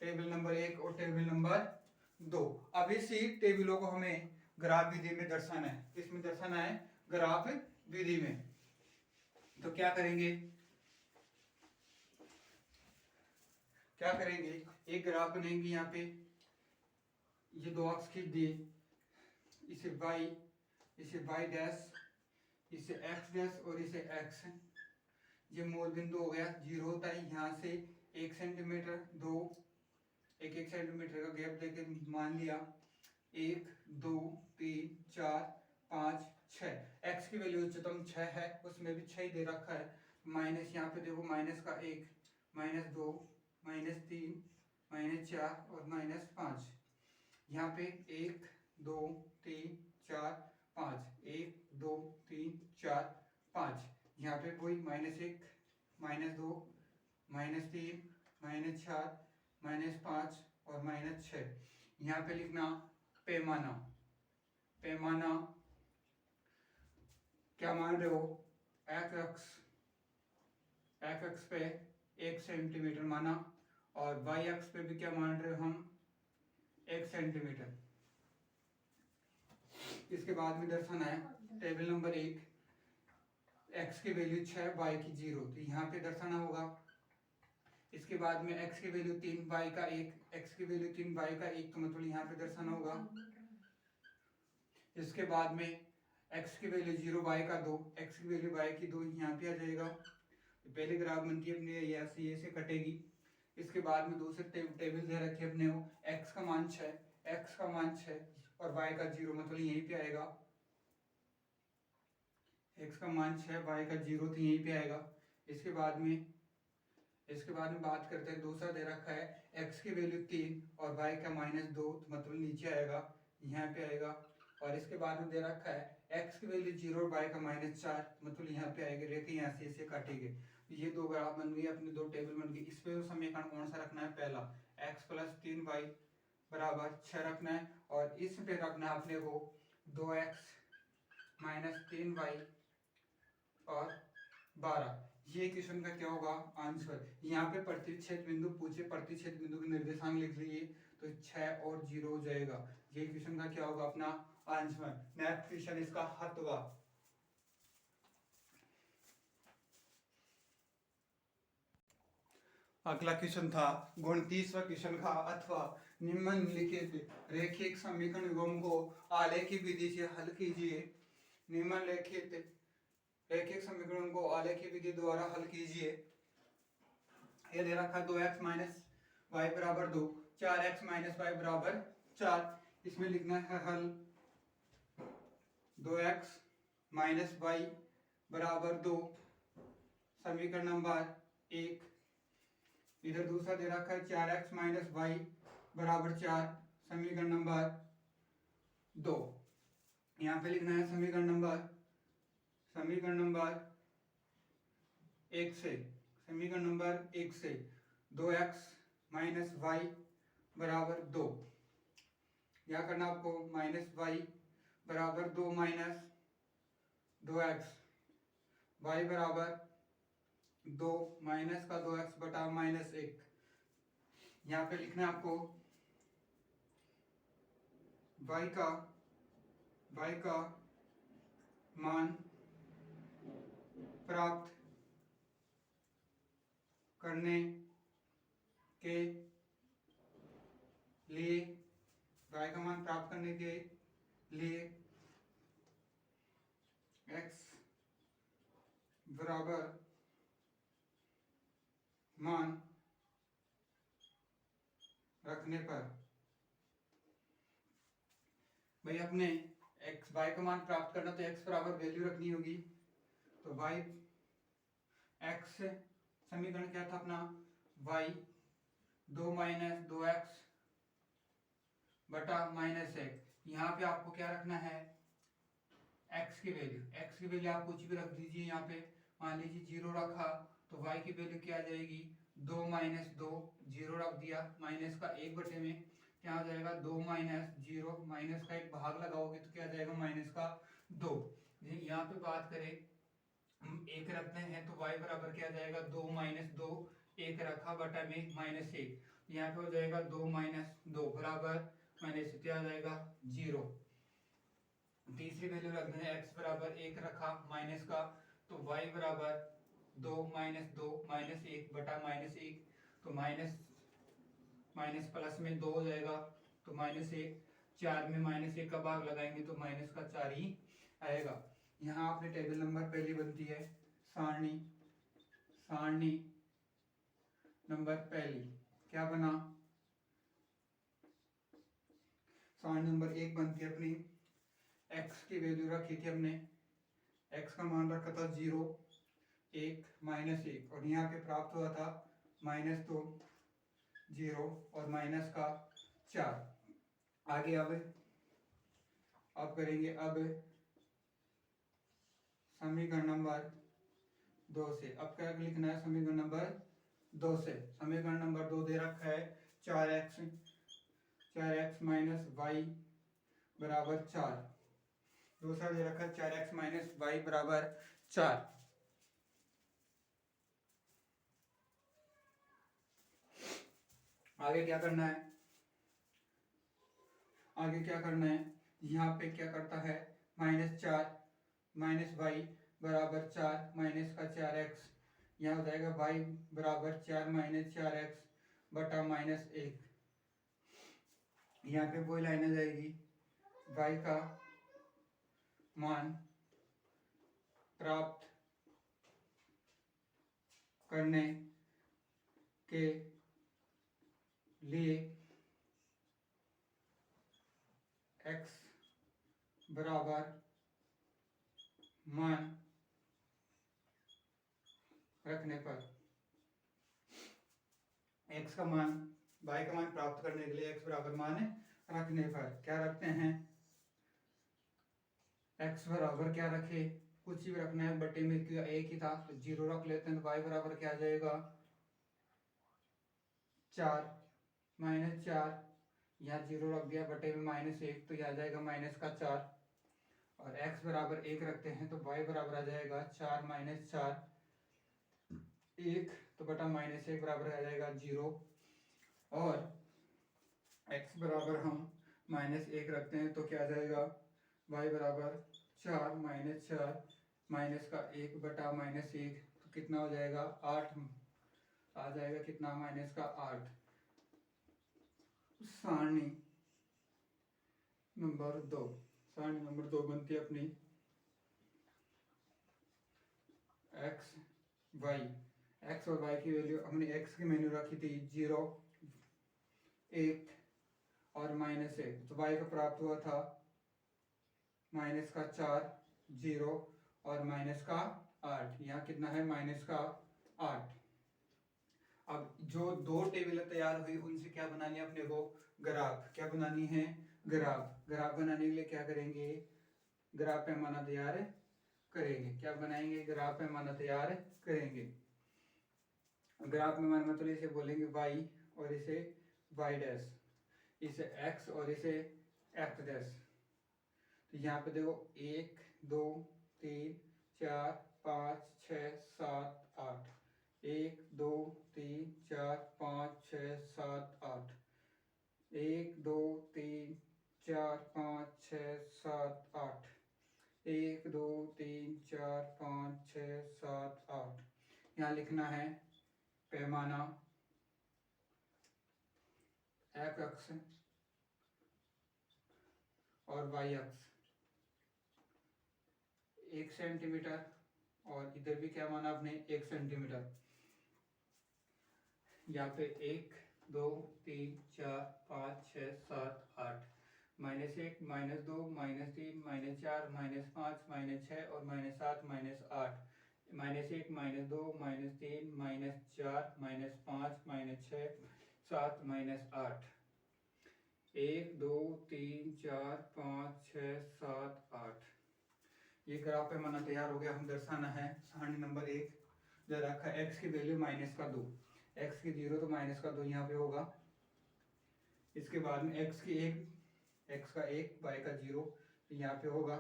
टेबल नंबर 1 और टेबल नंबर 2। अब इसी टेबलों को हमें ग्राफ विधि में दर्शाना है, किसमें दर्शाना है ग्राफ विधि में। तो क्या करेंगे एक ग्राफ बनेंगे, यहाँ पे ये दो अक्ष खींच दिए, इसे y डैश, इसे x डैश और इसे x, ये मूल बिंदु हो गया 0 होता है, यहाँ से 1 सेंटीमीटर 1 सेंटीमीटर का गैप लेके मान लिया 1 2 3 4 5 6, x की वैल्यू उच्चतम 6 है, उसमें भी 6 दे रखा है, माइनस यहाँ पे देखो माइनस का 1 माइनस 2 माइनस 3 माइनस 4 और माइनस 5, यहाँ पे 1 2 3 4 5, 1 2 3 4 5, यहाँ पे कोई -1 -2 -3 -4 -5 और -6। यहाँ पे लिखना पैमाना क्या मान रहे हो, x अक्ष पे 1 सेंटीमीटर माना और y अक्ष पे भी क्या मान रहे हो हम 1 सेंटीमीटर। इसके बाद में दर्शाना है टेबल नंबर 1, x की वैल्यू 6 y की 0, तो यहाँ पे दर्शाना होगा। इसके बाद में x की वैल्यू 3 y का 1, x की वैल्यू 3 y का 1, तो मतलब यहाँ पे दर्शाना होगा। इसके बाद में x की वैल्यू 0 y का 2, x की वैल्यू y की 2 यहाँ पे आ जाएगा, पहले ग्राफ बनती है अपने ये से कटेगी। इसके बाद में दूसरे टेबल दे रखे अपने को, x का मान 6 और y का 0, मतलब यहीं पे आएगा, x का मान 6 y का 0, तो यहीं पे आएगा। इसके बाद में बात करते हैं, दूसरा दे रखा है x की वैल्यू 3 और y का -2, तो मतलब नीचे आएगा, यहाँ पे आएगा। और इसके बाद में दे रखा है x की वैल्यू 0 और y का -4, मतलब यहाँ पे आएगा, रेखा यहाँ से इसे काटेंगे। ये दो ग्राफ बन गई, अपनी दो टेबल बन गई। इस पे समीकरण कौन सा रखना है, पहला x प्लस 3y बराबर 6 रखना है, और इस पे रखना है अपने को 2x माइनस 3y और 12। ये क्वेश्चन का क्या होगा आंसर। यहाँ पे प्रतिच्छेद बिंदु पूछे, प्रतिच्छेद बिंदु के निर्देशांक लिख लीजिए, तो 6 और 0 हो जाएगा। ये क्वेश्चन का क्या होगा अपना आंसर। नेक्स्ट क्वेश्चन इसका हल होगा। अगला क्वेश्चन था 29वां क्वेश्चन का, अथवा निम्नलिखित रेखिक समीकरण को आलेखी विधि से हल कीजिए। निम्नलिखित रैखिक समीकरण को आलेखी विधि द्वारा हल कीजिए। ये दे रखा है 2x माइनस वाई बराबर 2, 4x माइनस वाई बराबर 4। इसमें लिखना है हल 2x माइनस वाई बराबर 2, समीकरण नंबर 1। इधर दूसरा दे रखा है 4x माइनस वाई बराबर 4, समीकरण नंबर 2। यहाँ पे लिखना है समीकरण नंबर 1 से, समीकरण नंबर 1 से 2x माइनस वाई बराबर 2। क्या करना आपको, माइनस वाई बराबर 2 माइनस 2x, वाई बराबर 2 माइनस का 2x बटा माइनस 1। यहाँ पे लिखना है आपको y का मान प्राप्त करने के लिए, y का मान प्राप्त करने के लिए x बराबर मान रखने पर, भाई अपने x y का मान प्राप्त करना तो x बराबर वैल्यू रखनी होगी। तो y x, समीकरण क्या था अपना, y 2 माइनस 2x बटा माइनस 1। यहाँ पे आपको क्या रखना है, x की वैल्यू आप कुछ भी रख दीजिए। यहाँ पे मान लीजिए 0 रखा तो y की वैल्यू क्या आ जाएगी, 2 माइनस 2, 0 रख दिया, माइनस का 1 बटे में क्या आ जाएगा, 2 माइनस 0, माइनस का 1 भाग लगाओगे तो क्या आ जाएगा, माइनस का 2। यहाँ पे बात करें हम 1 रखते हैं तो y बराबर क्या आ जाएगा, 2 माइनस 2, 1 रखा बटा में माइनस 1, यहाँ पे हो जाएगा 2 माइनस 2 बराबर माइनस क्या आ जाएगा 0। तीसरी वैल्यू रख दें, x बराबर 1 रखा माइनस का, तो y बराबर 2 माइनस 2 माइनस 1 बटा माइनस 1, तो माइनस प्लस में 2 हो जाएगा तो माइनस 1, 4 में माइनस 1 का भाग लगाएंगे तो माइनस का 4 ही आएगा। यहाँ आपने टेबल नंबर पहली बनती है, सारणी नंबर पहली क्या बना, सारणी नंबर 1 बनती है अपनी, x की वैल्यू रखी थी हमने, x का मान रखा था 0, 1 माइनस 1, और यहाँ पे प्राप्त हुआ था माइनस 2, 0 और माइनस का 4। आगे अब करेंगे समीकरण नंबर 2 से। अब क्या लिखना है, समीकरण नंबर 2 से, समीकरण नंबर 2 दे रखा है 4x माइनस वाई बराबर 4, दूसरा दे रखा है 4x माइनस वाई बराबर 4। आगे क्या करना है, यहाँ पे क्या करता है, -4 माइनस वाई बराबर 4 माइनस का 4x, यहाँ हो जाएगा y बराबर 4 माइनस 4x बटा माइनस 1। यहाँ पे वही लाइन आ जाएगी, y का मान प्राप्त करने के लिए x बराबर मान रखने पर, x का मान y का मान प्राप्त करने के लिए x बराबर मान रखने पर क्या रखते हैं, x बराबर क्या रखे, कुछ भी रखना है, बटे में एक ही था तो 0 रख लेते हैं, तो y बराबर क्या आ जाएगा 4 माइनस 4, यहाँ 0 रख दिया, बटे में -1 तो यह आ जाएगा माइनस का 4, और x बराबर 1 रखते हैं तो y बराबर आ जाएगा 4 माइनस 4, 1 तो बटा -1 बराबर आ जाएगा 0, और x बराबर हम -1 रखते हैं तो क्या आ जाएगा, y बराबर 4 माइनस 4 माइनस का 1 बटा -1 तो कितना हो जाएगा 8 आ जाएगा, कितना माइनस का 8। सारणी नंबर 2 बनती है अपनी, एक्स वाई, एक्स और वाई की वैल्यू हमने एक्स की वैल्यू रखी थी 0, 1 और -1, तो वाई का प्राप्त हुआ था -4, 0 और -8। यहाँ कितना है -8। अब जो दो टेबल तैयार हुई उनसे क्या बनानी है अपने को, ग्राफ। क्या बनानी है, ग्राफ। ग्राफ बनाने के लिए क्या करेंगे, ग्राफ पैमाना तैयार करेंगे। क्या बनाएंगे, ग्राफ पैमाना तैयार करेंगे। ग्राफ पैमाना मतलब इसे बोलेंगे y और इसे y डैश, इसे x और इसे x डैश। तो यहाँ पे देखो 1 2 3 4 5 6 7 8, 1 2 3 4 5 6 7 8, 1 2 3 4 5 6 7 8, 1 2 3 4 5 6 7 8। यहाँ लिखना है पैमाना x अक्ष और y अक्ष 1 सेंटीमीटर, और इधर भी क्या माना आपने 1 सेंटीमीटर। यहाँ पे 1 2 3 4 5 6 7 8, -1 -2 -3 -4 -5 -6 और -7 -8, -1 -2 -3 -4 -5 -6 7 -8, 1 2 3 4 5 6 7 8। ये ग्राफ पैमाना तैयार हो गया। हम दर्शाना है सारणी नंबर 1, जो रखा है x की वैल्यू -2, x की 0 तो -2 यहाँ पे होगा। इसके बाद में x का 1 y का 0 तो यहाँ पे होगा।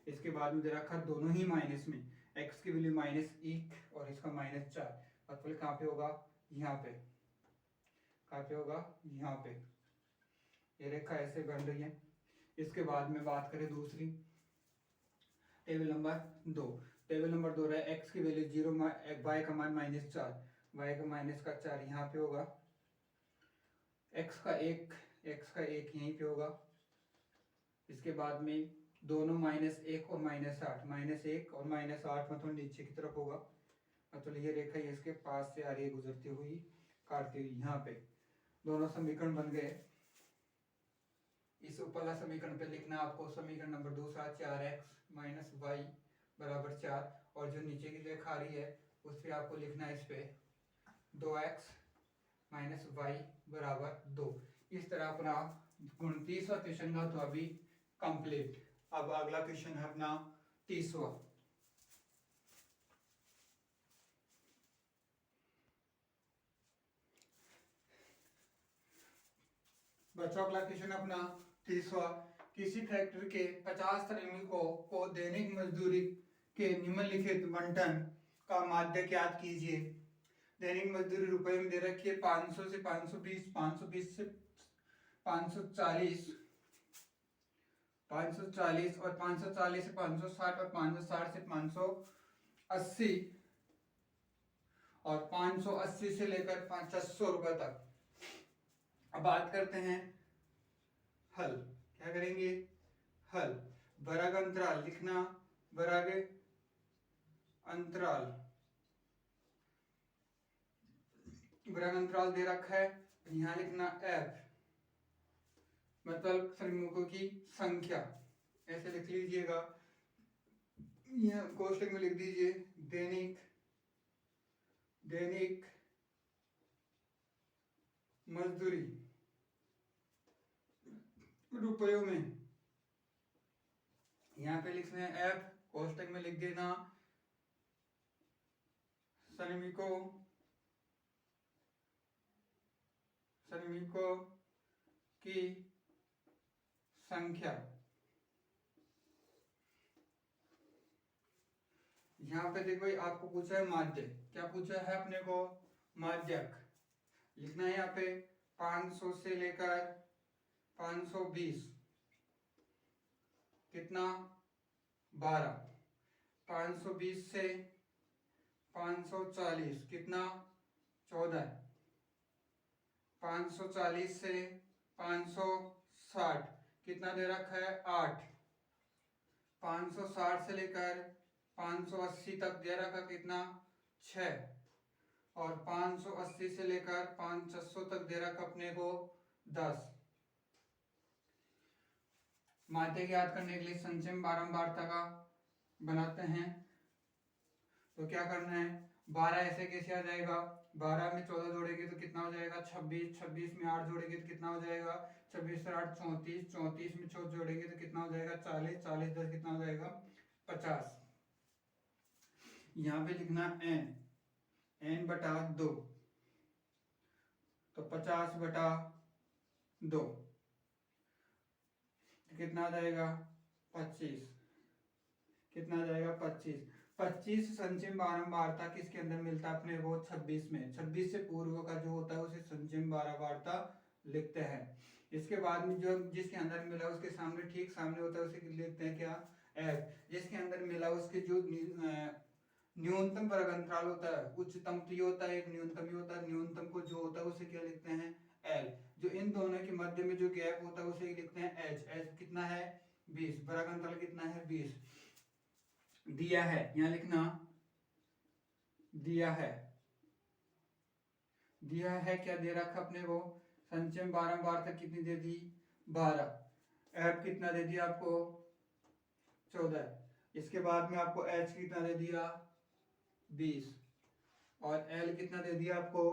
इसके बाद में दे रखा दोनों ही माइनस में, x की वैल्यू -1 और इसका -4, मतलब कहाँ पे होगा, यहाँ पे। कहाँ पे होगा, यहाँ पे। ये रेखा ऐसे बन रही है। इसके बाद में बात करें दूसरी, टेबल नंबर 2। टेबल नंबर 2 रहा है x की वैल्यू 0, y का मान -4, y का -4 यहाँ पे होगा। x का 1 यहीं पे होगा। इसके बाद में दोनों -1 और -8, -1 और -8 मतलब नीचे की तरफ होगा। मतलब ये रेखा इसके पास से आ रही है, गुजरती हुई, काटती हुई। यहाँ पे दोनों समीकरण बन गए। इस ऊपरला समीकरण पे लिखना आपको समीकरण नंबर दूसरा 4x - y बराबर 4, और जो नीचे की रेखा आ रही है उस पर आपको लिखना है इस पे 2x - y बराबर 2। इस तरह अपना 29वां क्वेश्चन का तो अभी कंप्लीट। अब अगला क्वेश्चन है अपना 30वां। बच्चों अगला क्वेश्चन अपना 30वां। किसी फैक्ट्री के 50 श्रमिकों को दैनिक मजदूरी के निम्नलिखित बंटन का माध्य ज्ञात कीजिए। दैनिक मजदूरी रुपए में दे रखी है 500 से 520, 520 से 540, 540 और 540 से 560 और 560 से 580 और 580 से लेकर 500 रुपए तक। अब बात करते हैं हल। क्या करेंगे, हल। वर्ग अंतराल लिखना, वर्ग अंतराल, वर्ग अंतराल दे रखा है, यहां लिखना f, मतलब श्रमिकों की संख्या। ऐसे लिख लीजिएगा, यह कोष्टक में लिख दीजिए दैनिक मजदूरी रुपयों में। यहाँ पे लिखना है f, कोष्टक में लिख देना श्रमिकों की संख्या। यहाँ पे देखो आपको पूछा है माध्य। क्या पूछा है अपने को, माध्यक। लिखना है यहाँ पे 500 से लेकर 520 कितना 12, 520 से 540 कितना 14, 540 से 560 कितना दे रखा है 8, 560 से लेकर 580 तक दे रखा कितना 6, और 580 से लेकर 500 तक दे रखा अपने को 10। माध्य ज्ञात करने के लिए संचय बारंबारता का बनाते हैं। तो क्या करना है, 12 ऐसे कैसे आ जाएगा, 12 में 14 जोड़ेंगे तो कितना हो जाएगा 26, 26 में 8 जोड़ेंगे तो कितना हो जाएगा 26 से 8 34, 34 में 4 जोड़ेंगे तो कितना हो जाएगा 40, 40 10 कितना हो जाएगा 50। यहाँ पे लिखना n बटा 2, तो 50 बटा 2 तो कितना आ जाएगा 25, कितना आ जाएगा 25। 25 संचय बारंबारता किसके अंदर मिलता है अपने को 26 में, 26 से पूर्व का जो होता है उसे संचय बारंबारता लिखते हैं। इसके बाद में जो जिसके अंदर मिला उसके सामने ठीक सामने होता है उसे लिखते हैं क्या f। जिसके अंदर मिला उसके जो न्यूनतम वर्ग अंतराल होता है, उच्चतम तो ये होता है एक, न्यूनतम ही होता है, न्यूनतम को जो होता है उसे क्या लिखते हैं l। जो इन दोनों के मध्य में जो गैप होता है उसे लिखते हैं h। h कितना है 20, वर्ग अंतराल कितना है 20 दिया है, यहां लिखना दिया है क्या दे रखा अपने को संचय बारंबारता कितनी दे दी 12, f कितना दे दिया आपको 14। इसके बाद में आपको h कितना दे दिया 20 और l कितना दे दिया आपको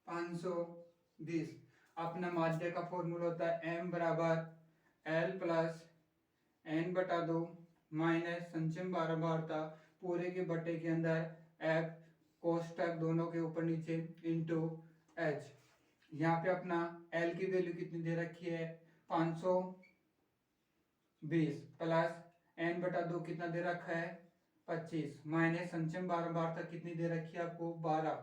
520। अपना माध्य का फॉर्मूला होता है m बराबर l प्लस n बटा 2 माइनस संचय बारंबारता पूरे के बटे के अंदर f कोष्टक दोनों के ऊपर नीचे इंटू h। यहाँ पे अपना l की वैल्यू कितनी दे रखी है 520 प्लस n बटा 2 कितना दे रखा है 25 माइनस संचय बारंबारता कितनी दे रखी है आपको 12,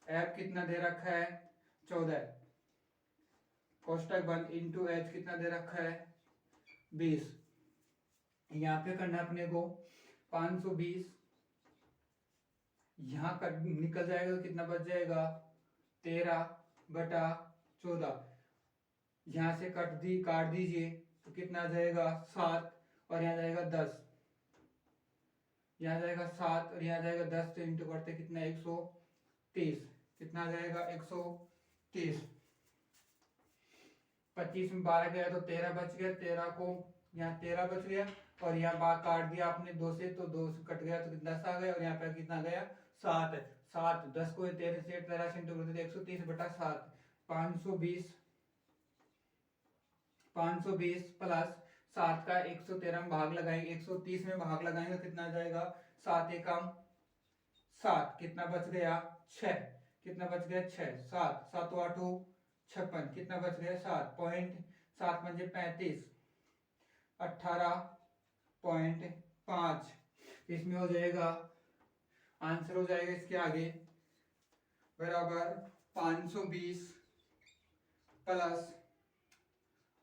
f कितना दे रखा है 14, कोष्टक बंद इंटू h कितना दे रखा है 20। यहाँ पे करना अपने को 520, यहाँ कर निकल जाएगा कितना बच जाएगा 13 बटा 14। यहाँ से काट दीजिए तो कितना आ जाएगा 7 और यहाँ जाएगा 10, यहाँ जाएगा 7 और यहाँ जाएगा 10, तो इंटू करते कितना 130, कितना आ जाएगा 130। 25 में 12 गया तो 13 बच गया, 13 को यहाँ 13 बच गया और यहाँ बात काट दिया आपने 2 से, तो 2 से कट गया तो 10 आ गया और यहाँ पे कितना गया 7। 7 10 को 13 से 13 इंटू करते 130 बटा 7, 520 प्लस 7 का 113 में भाग लगाएंगे, 130 में भाग लगाएंगे कितना आ जाएगा 7 एकम 7, कितना बच गया 6, कितना बच गया 6, 7 7 8 56, कितना बच गया 7.7 पंजे 35, 18.5। इसमें हो जाएगा आंसर हो जाएगा इसके आगे बराबर 520 प्लस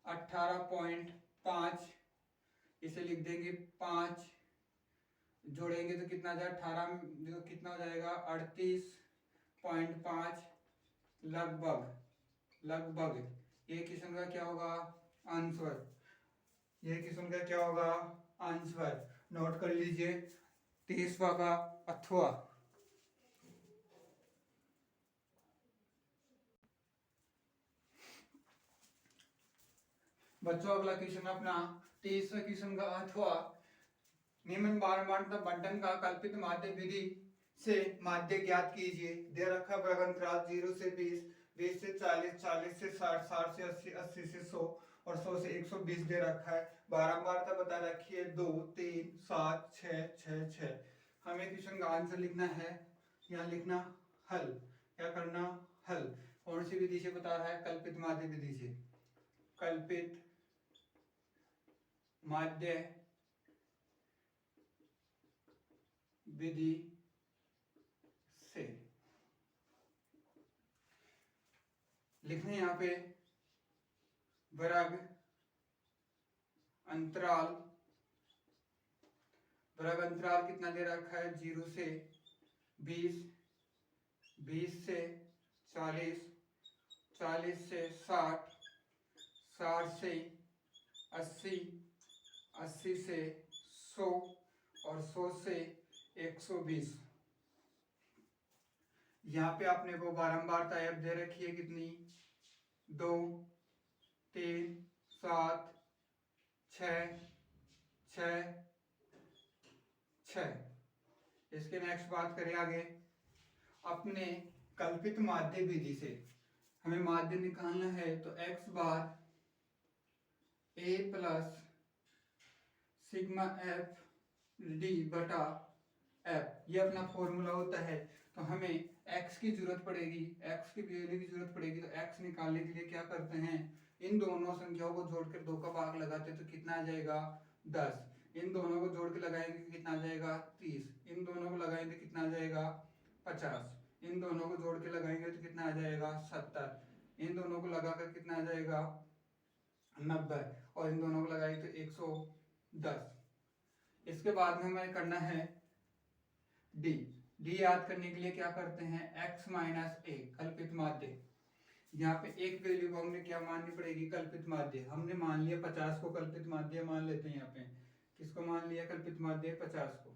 18.5, इसे लिख देंगे 5 जोड़ेंगे तो कितना जाए 18 जो कितना हो जाएगा 38.5 लगभग ये किस्म का क्या होगा आंसर, ये किस्म का क्या होगा आंसर। नोट कर लीजिए 30वां का अथवा। बच्चों अगला क्वेश्चन अपना 30वां क्वेश्चन का अथवा निम्न बारंबारता बंटन का कल्पित माध्य विधि से माध्य ज्ञात कीजिए। दे रखा वर्ग अंतराल 0 से 20, 20 से 40, 40 से 60, 60 से 80, 80 से 100 और 100 से 120 दे रखा है। बारंबारता बता रखी है 2 3 7 6 6 6। हमें क्वेश्चन का आंसर लिखना है, यहाँ लिखना हल, क्या करना हल। कौन सी विधि से बता रहा है कल्पित माध्य विधि से, कल्पित माध्य विधि से लिखने यहाँ पे वर्ग अंतराल कितना दे रखा है 0 से 20, 20 से 40, 40 से 60, 60 से 80, 80 से 100 और 100 से 120। यहाँ पे आपने को बारंबारता एफ दे रखी है कितनी, 2, 3, 7, 6, 6, 6। इसके नेक्स्ट बात करें आगे, अपने कल्पित माध्य विधि से हमें माध्य निकालना है, तो x bar a plus sigma F D बटा एफ, ये अपना फॉर्मूला होता है। तो हमें x की जरूरत पड़ेगी, x की वैल्यू की जरूरत पड़ेगी। तो x निकालने के लिए क्या करते हैं, इन दोनों संख्याओं को जोड़कर 2 का भाग लगाते हैं, तो कितना आ जाएगा 10। इन दोनों को जोड़ के लगाएंगे कितना आ जाएगा 30। इन दोनों को लगाएंगे कितना आ जाएगा 50। इन दोनों को जोड़ के लगाएंगे तो कितना आ जाएगा 70। इन दोनों को लगाकर कितना आ जाएगा 90, और इन दोनों को लगाएंगे तो 110। इसके बाद में हमें करना है डी। डी याद करने के लिए क्या करते हैं, x माइनस ए कल्पित माध्य। यहाँ पे एक वैल्यू को हमने क्या माननी पड़ेगी, कल्पित माध्य। हमने मान लिया 50 को कल्पित माध्य मान लेते हैं। यहाँ पे किसको मान लिया, कल्पित माध्य 50 को।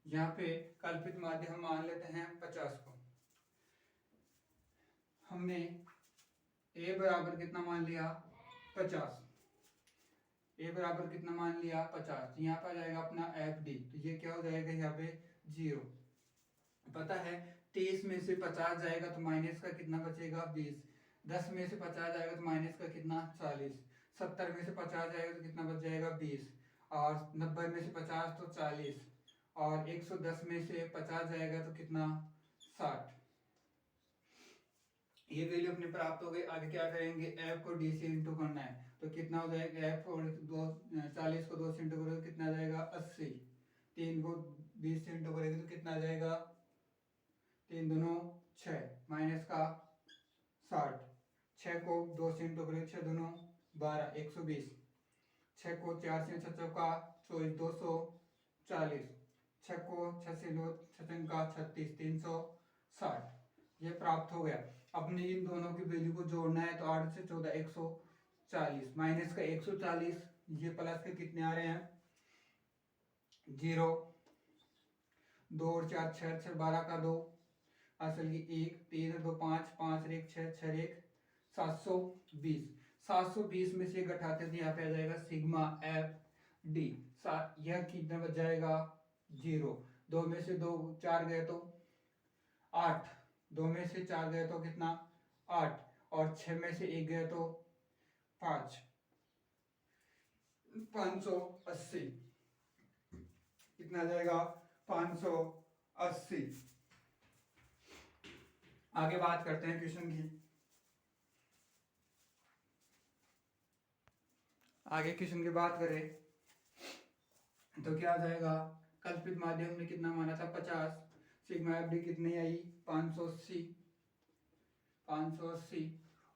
यहाँ पे कल्पित माध्य हम मान लेते हैं 50 को। हमने a बराबर कितना मान लिया 50, a बराबर कितना मान लिया 50। यहाँ पर आ जाएगा अपना एफ डी, तो ये क्या हो जाएगा यहाँ पे 0। पता है 30 में से 50 जाएगा तो माइनस का कितना बचेगा 20। 10 में से 50 जाएगा तो माइनस का कितना 40। 70 में से 50 जाएगा तो कितना बच जाएगा 20। और 90 में से 50 तो 40। और 110 में से 50 जाएगा तो कितना 60। ये वैल्यू अपने प्राप्त हो गई। आगे क्या करेंगे, f को d से इंटू करना है, तो कितना हो जाएगा, f और 40 को 2 से इंटू करोगे कितना आ जाएगा 80। 3 को 20 से इंटू करेंगे तो कितना आ जाएगा, 3 दूनो 6 माइनस का 60। 6 को 2 से इंटू करेंगे 6 दूनो 12, 120। 6 को 4 से 6 चौका 24, 240। 6 को 6 से 2 6 का 36, 360। ये प्राप्त हो गया। अपने इन दोनों की वैल्यू को जोड़ना है, तो 8 से 14 140 माइनस का 140, ये प्लस के कितने आ रहे हैं 0। 2 और 4 6 6 12 का 2, असल की 1 3 2 5 5 और 1 6 6 1 720। 720 में से घटाते थे, यहाँ पे आ जाएगा सिग्मा एफ डी। यह कितना बच जाएगा 0। 2 में से 2 4 गए तो 8, 2 में से 4 गए तो कितना 8, और 6 में से 1 गए तो 5, 580। कितना जाएगा 580। आगे बात करते हैं क्वेश्चन की। आगे क्वेश्चन की बात करें तो क्या आ जाएगा, कल्पित माध्यम ने कितना माना था 50। सिग्मा एफ डी कितनी आई 580। 580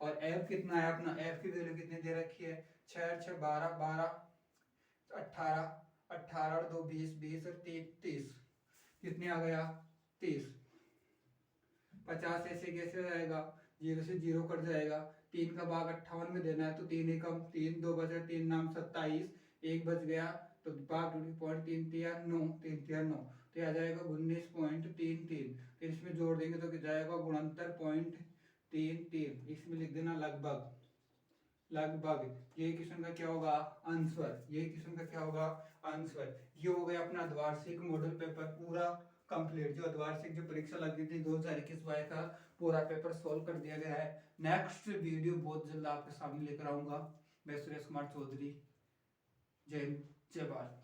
और एफ कितना है अपना, एफ की वैल्यू कितनी दे रखी है 6 6 12 12 18 18 और 2 20 20 और 30 कितने आ गया 30। 50 ऐसे कैसे जाएगा, 0 से 0 कट जाएगा। 3 का भाग 58 में देना है, तो 3 एकम 3 2 बचा 3 नाम 27, 1 बच गया तो भाग 3 3 9 3 3 9, तो आ जाएगा 19.33। फिर इसमें जोड़ देंगे तो जाएगा गुणनतर 0.33। इसमें लिख देना लगभग। लगभग ये क्वेश्चन का क्या होगा आंसर, ये क्वेश्चन का क्या होगा आंसर। ये हो गया अपना द्वार्षिक मॉडल पेपर पूरा कंप्लीट। जो द्वार्षिक जो परीक्षा लगी थी 2021-22 का पूरा पेपर सोल्व कर दिया गया है। नेक्स्ट वीडियो बहुत जल्द आपके सामने लेकर आऊंगा। मैं सुरेश कुमार चौधरी। जय हिंद, जय भारत।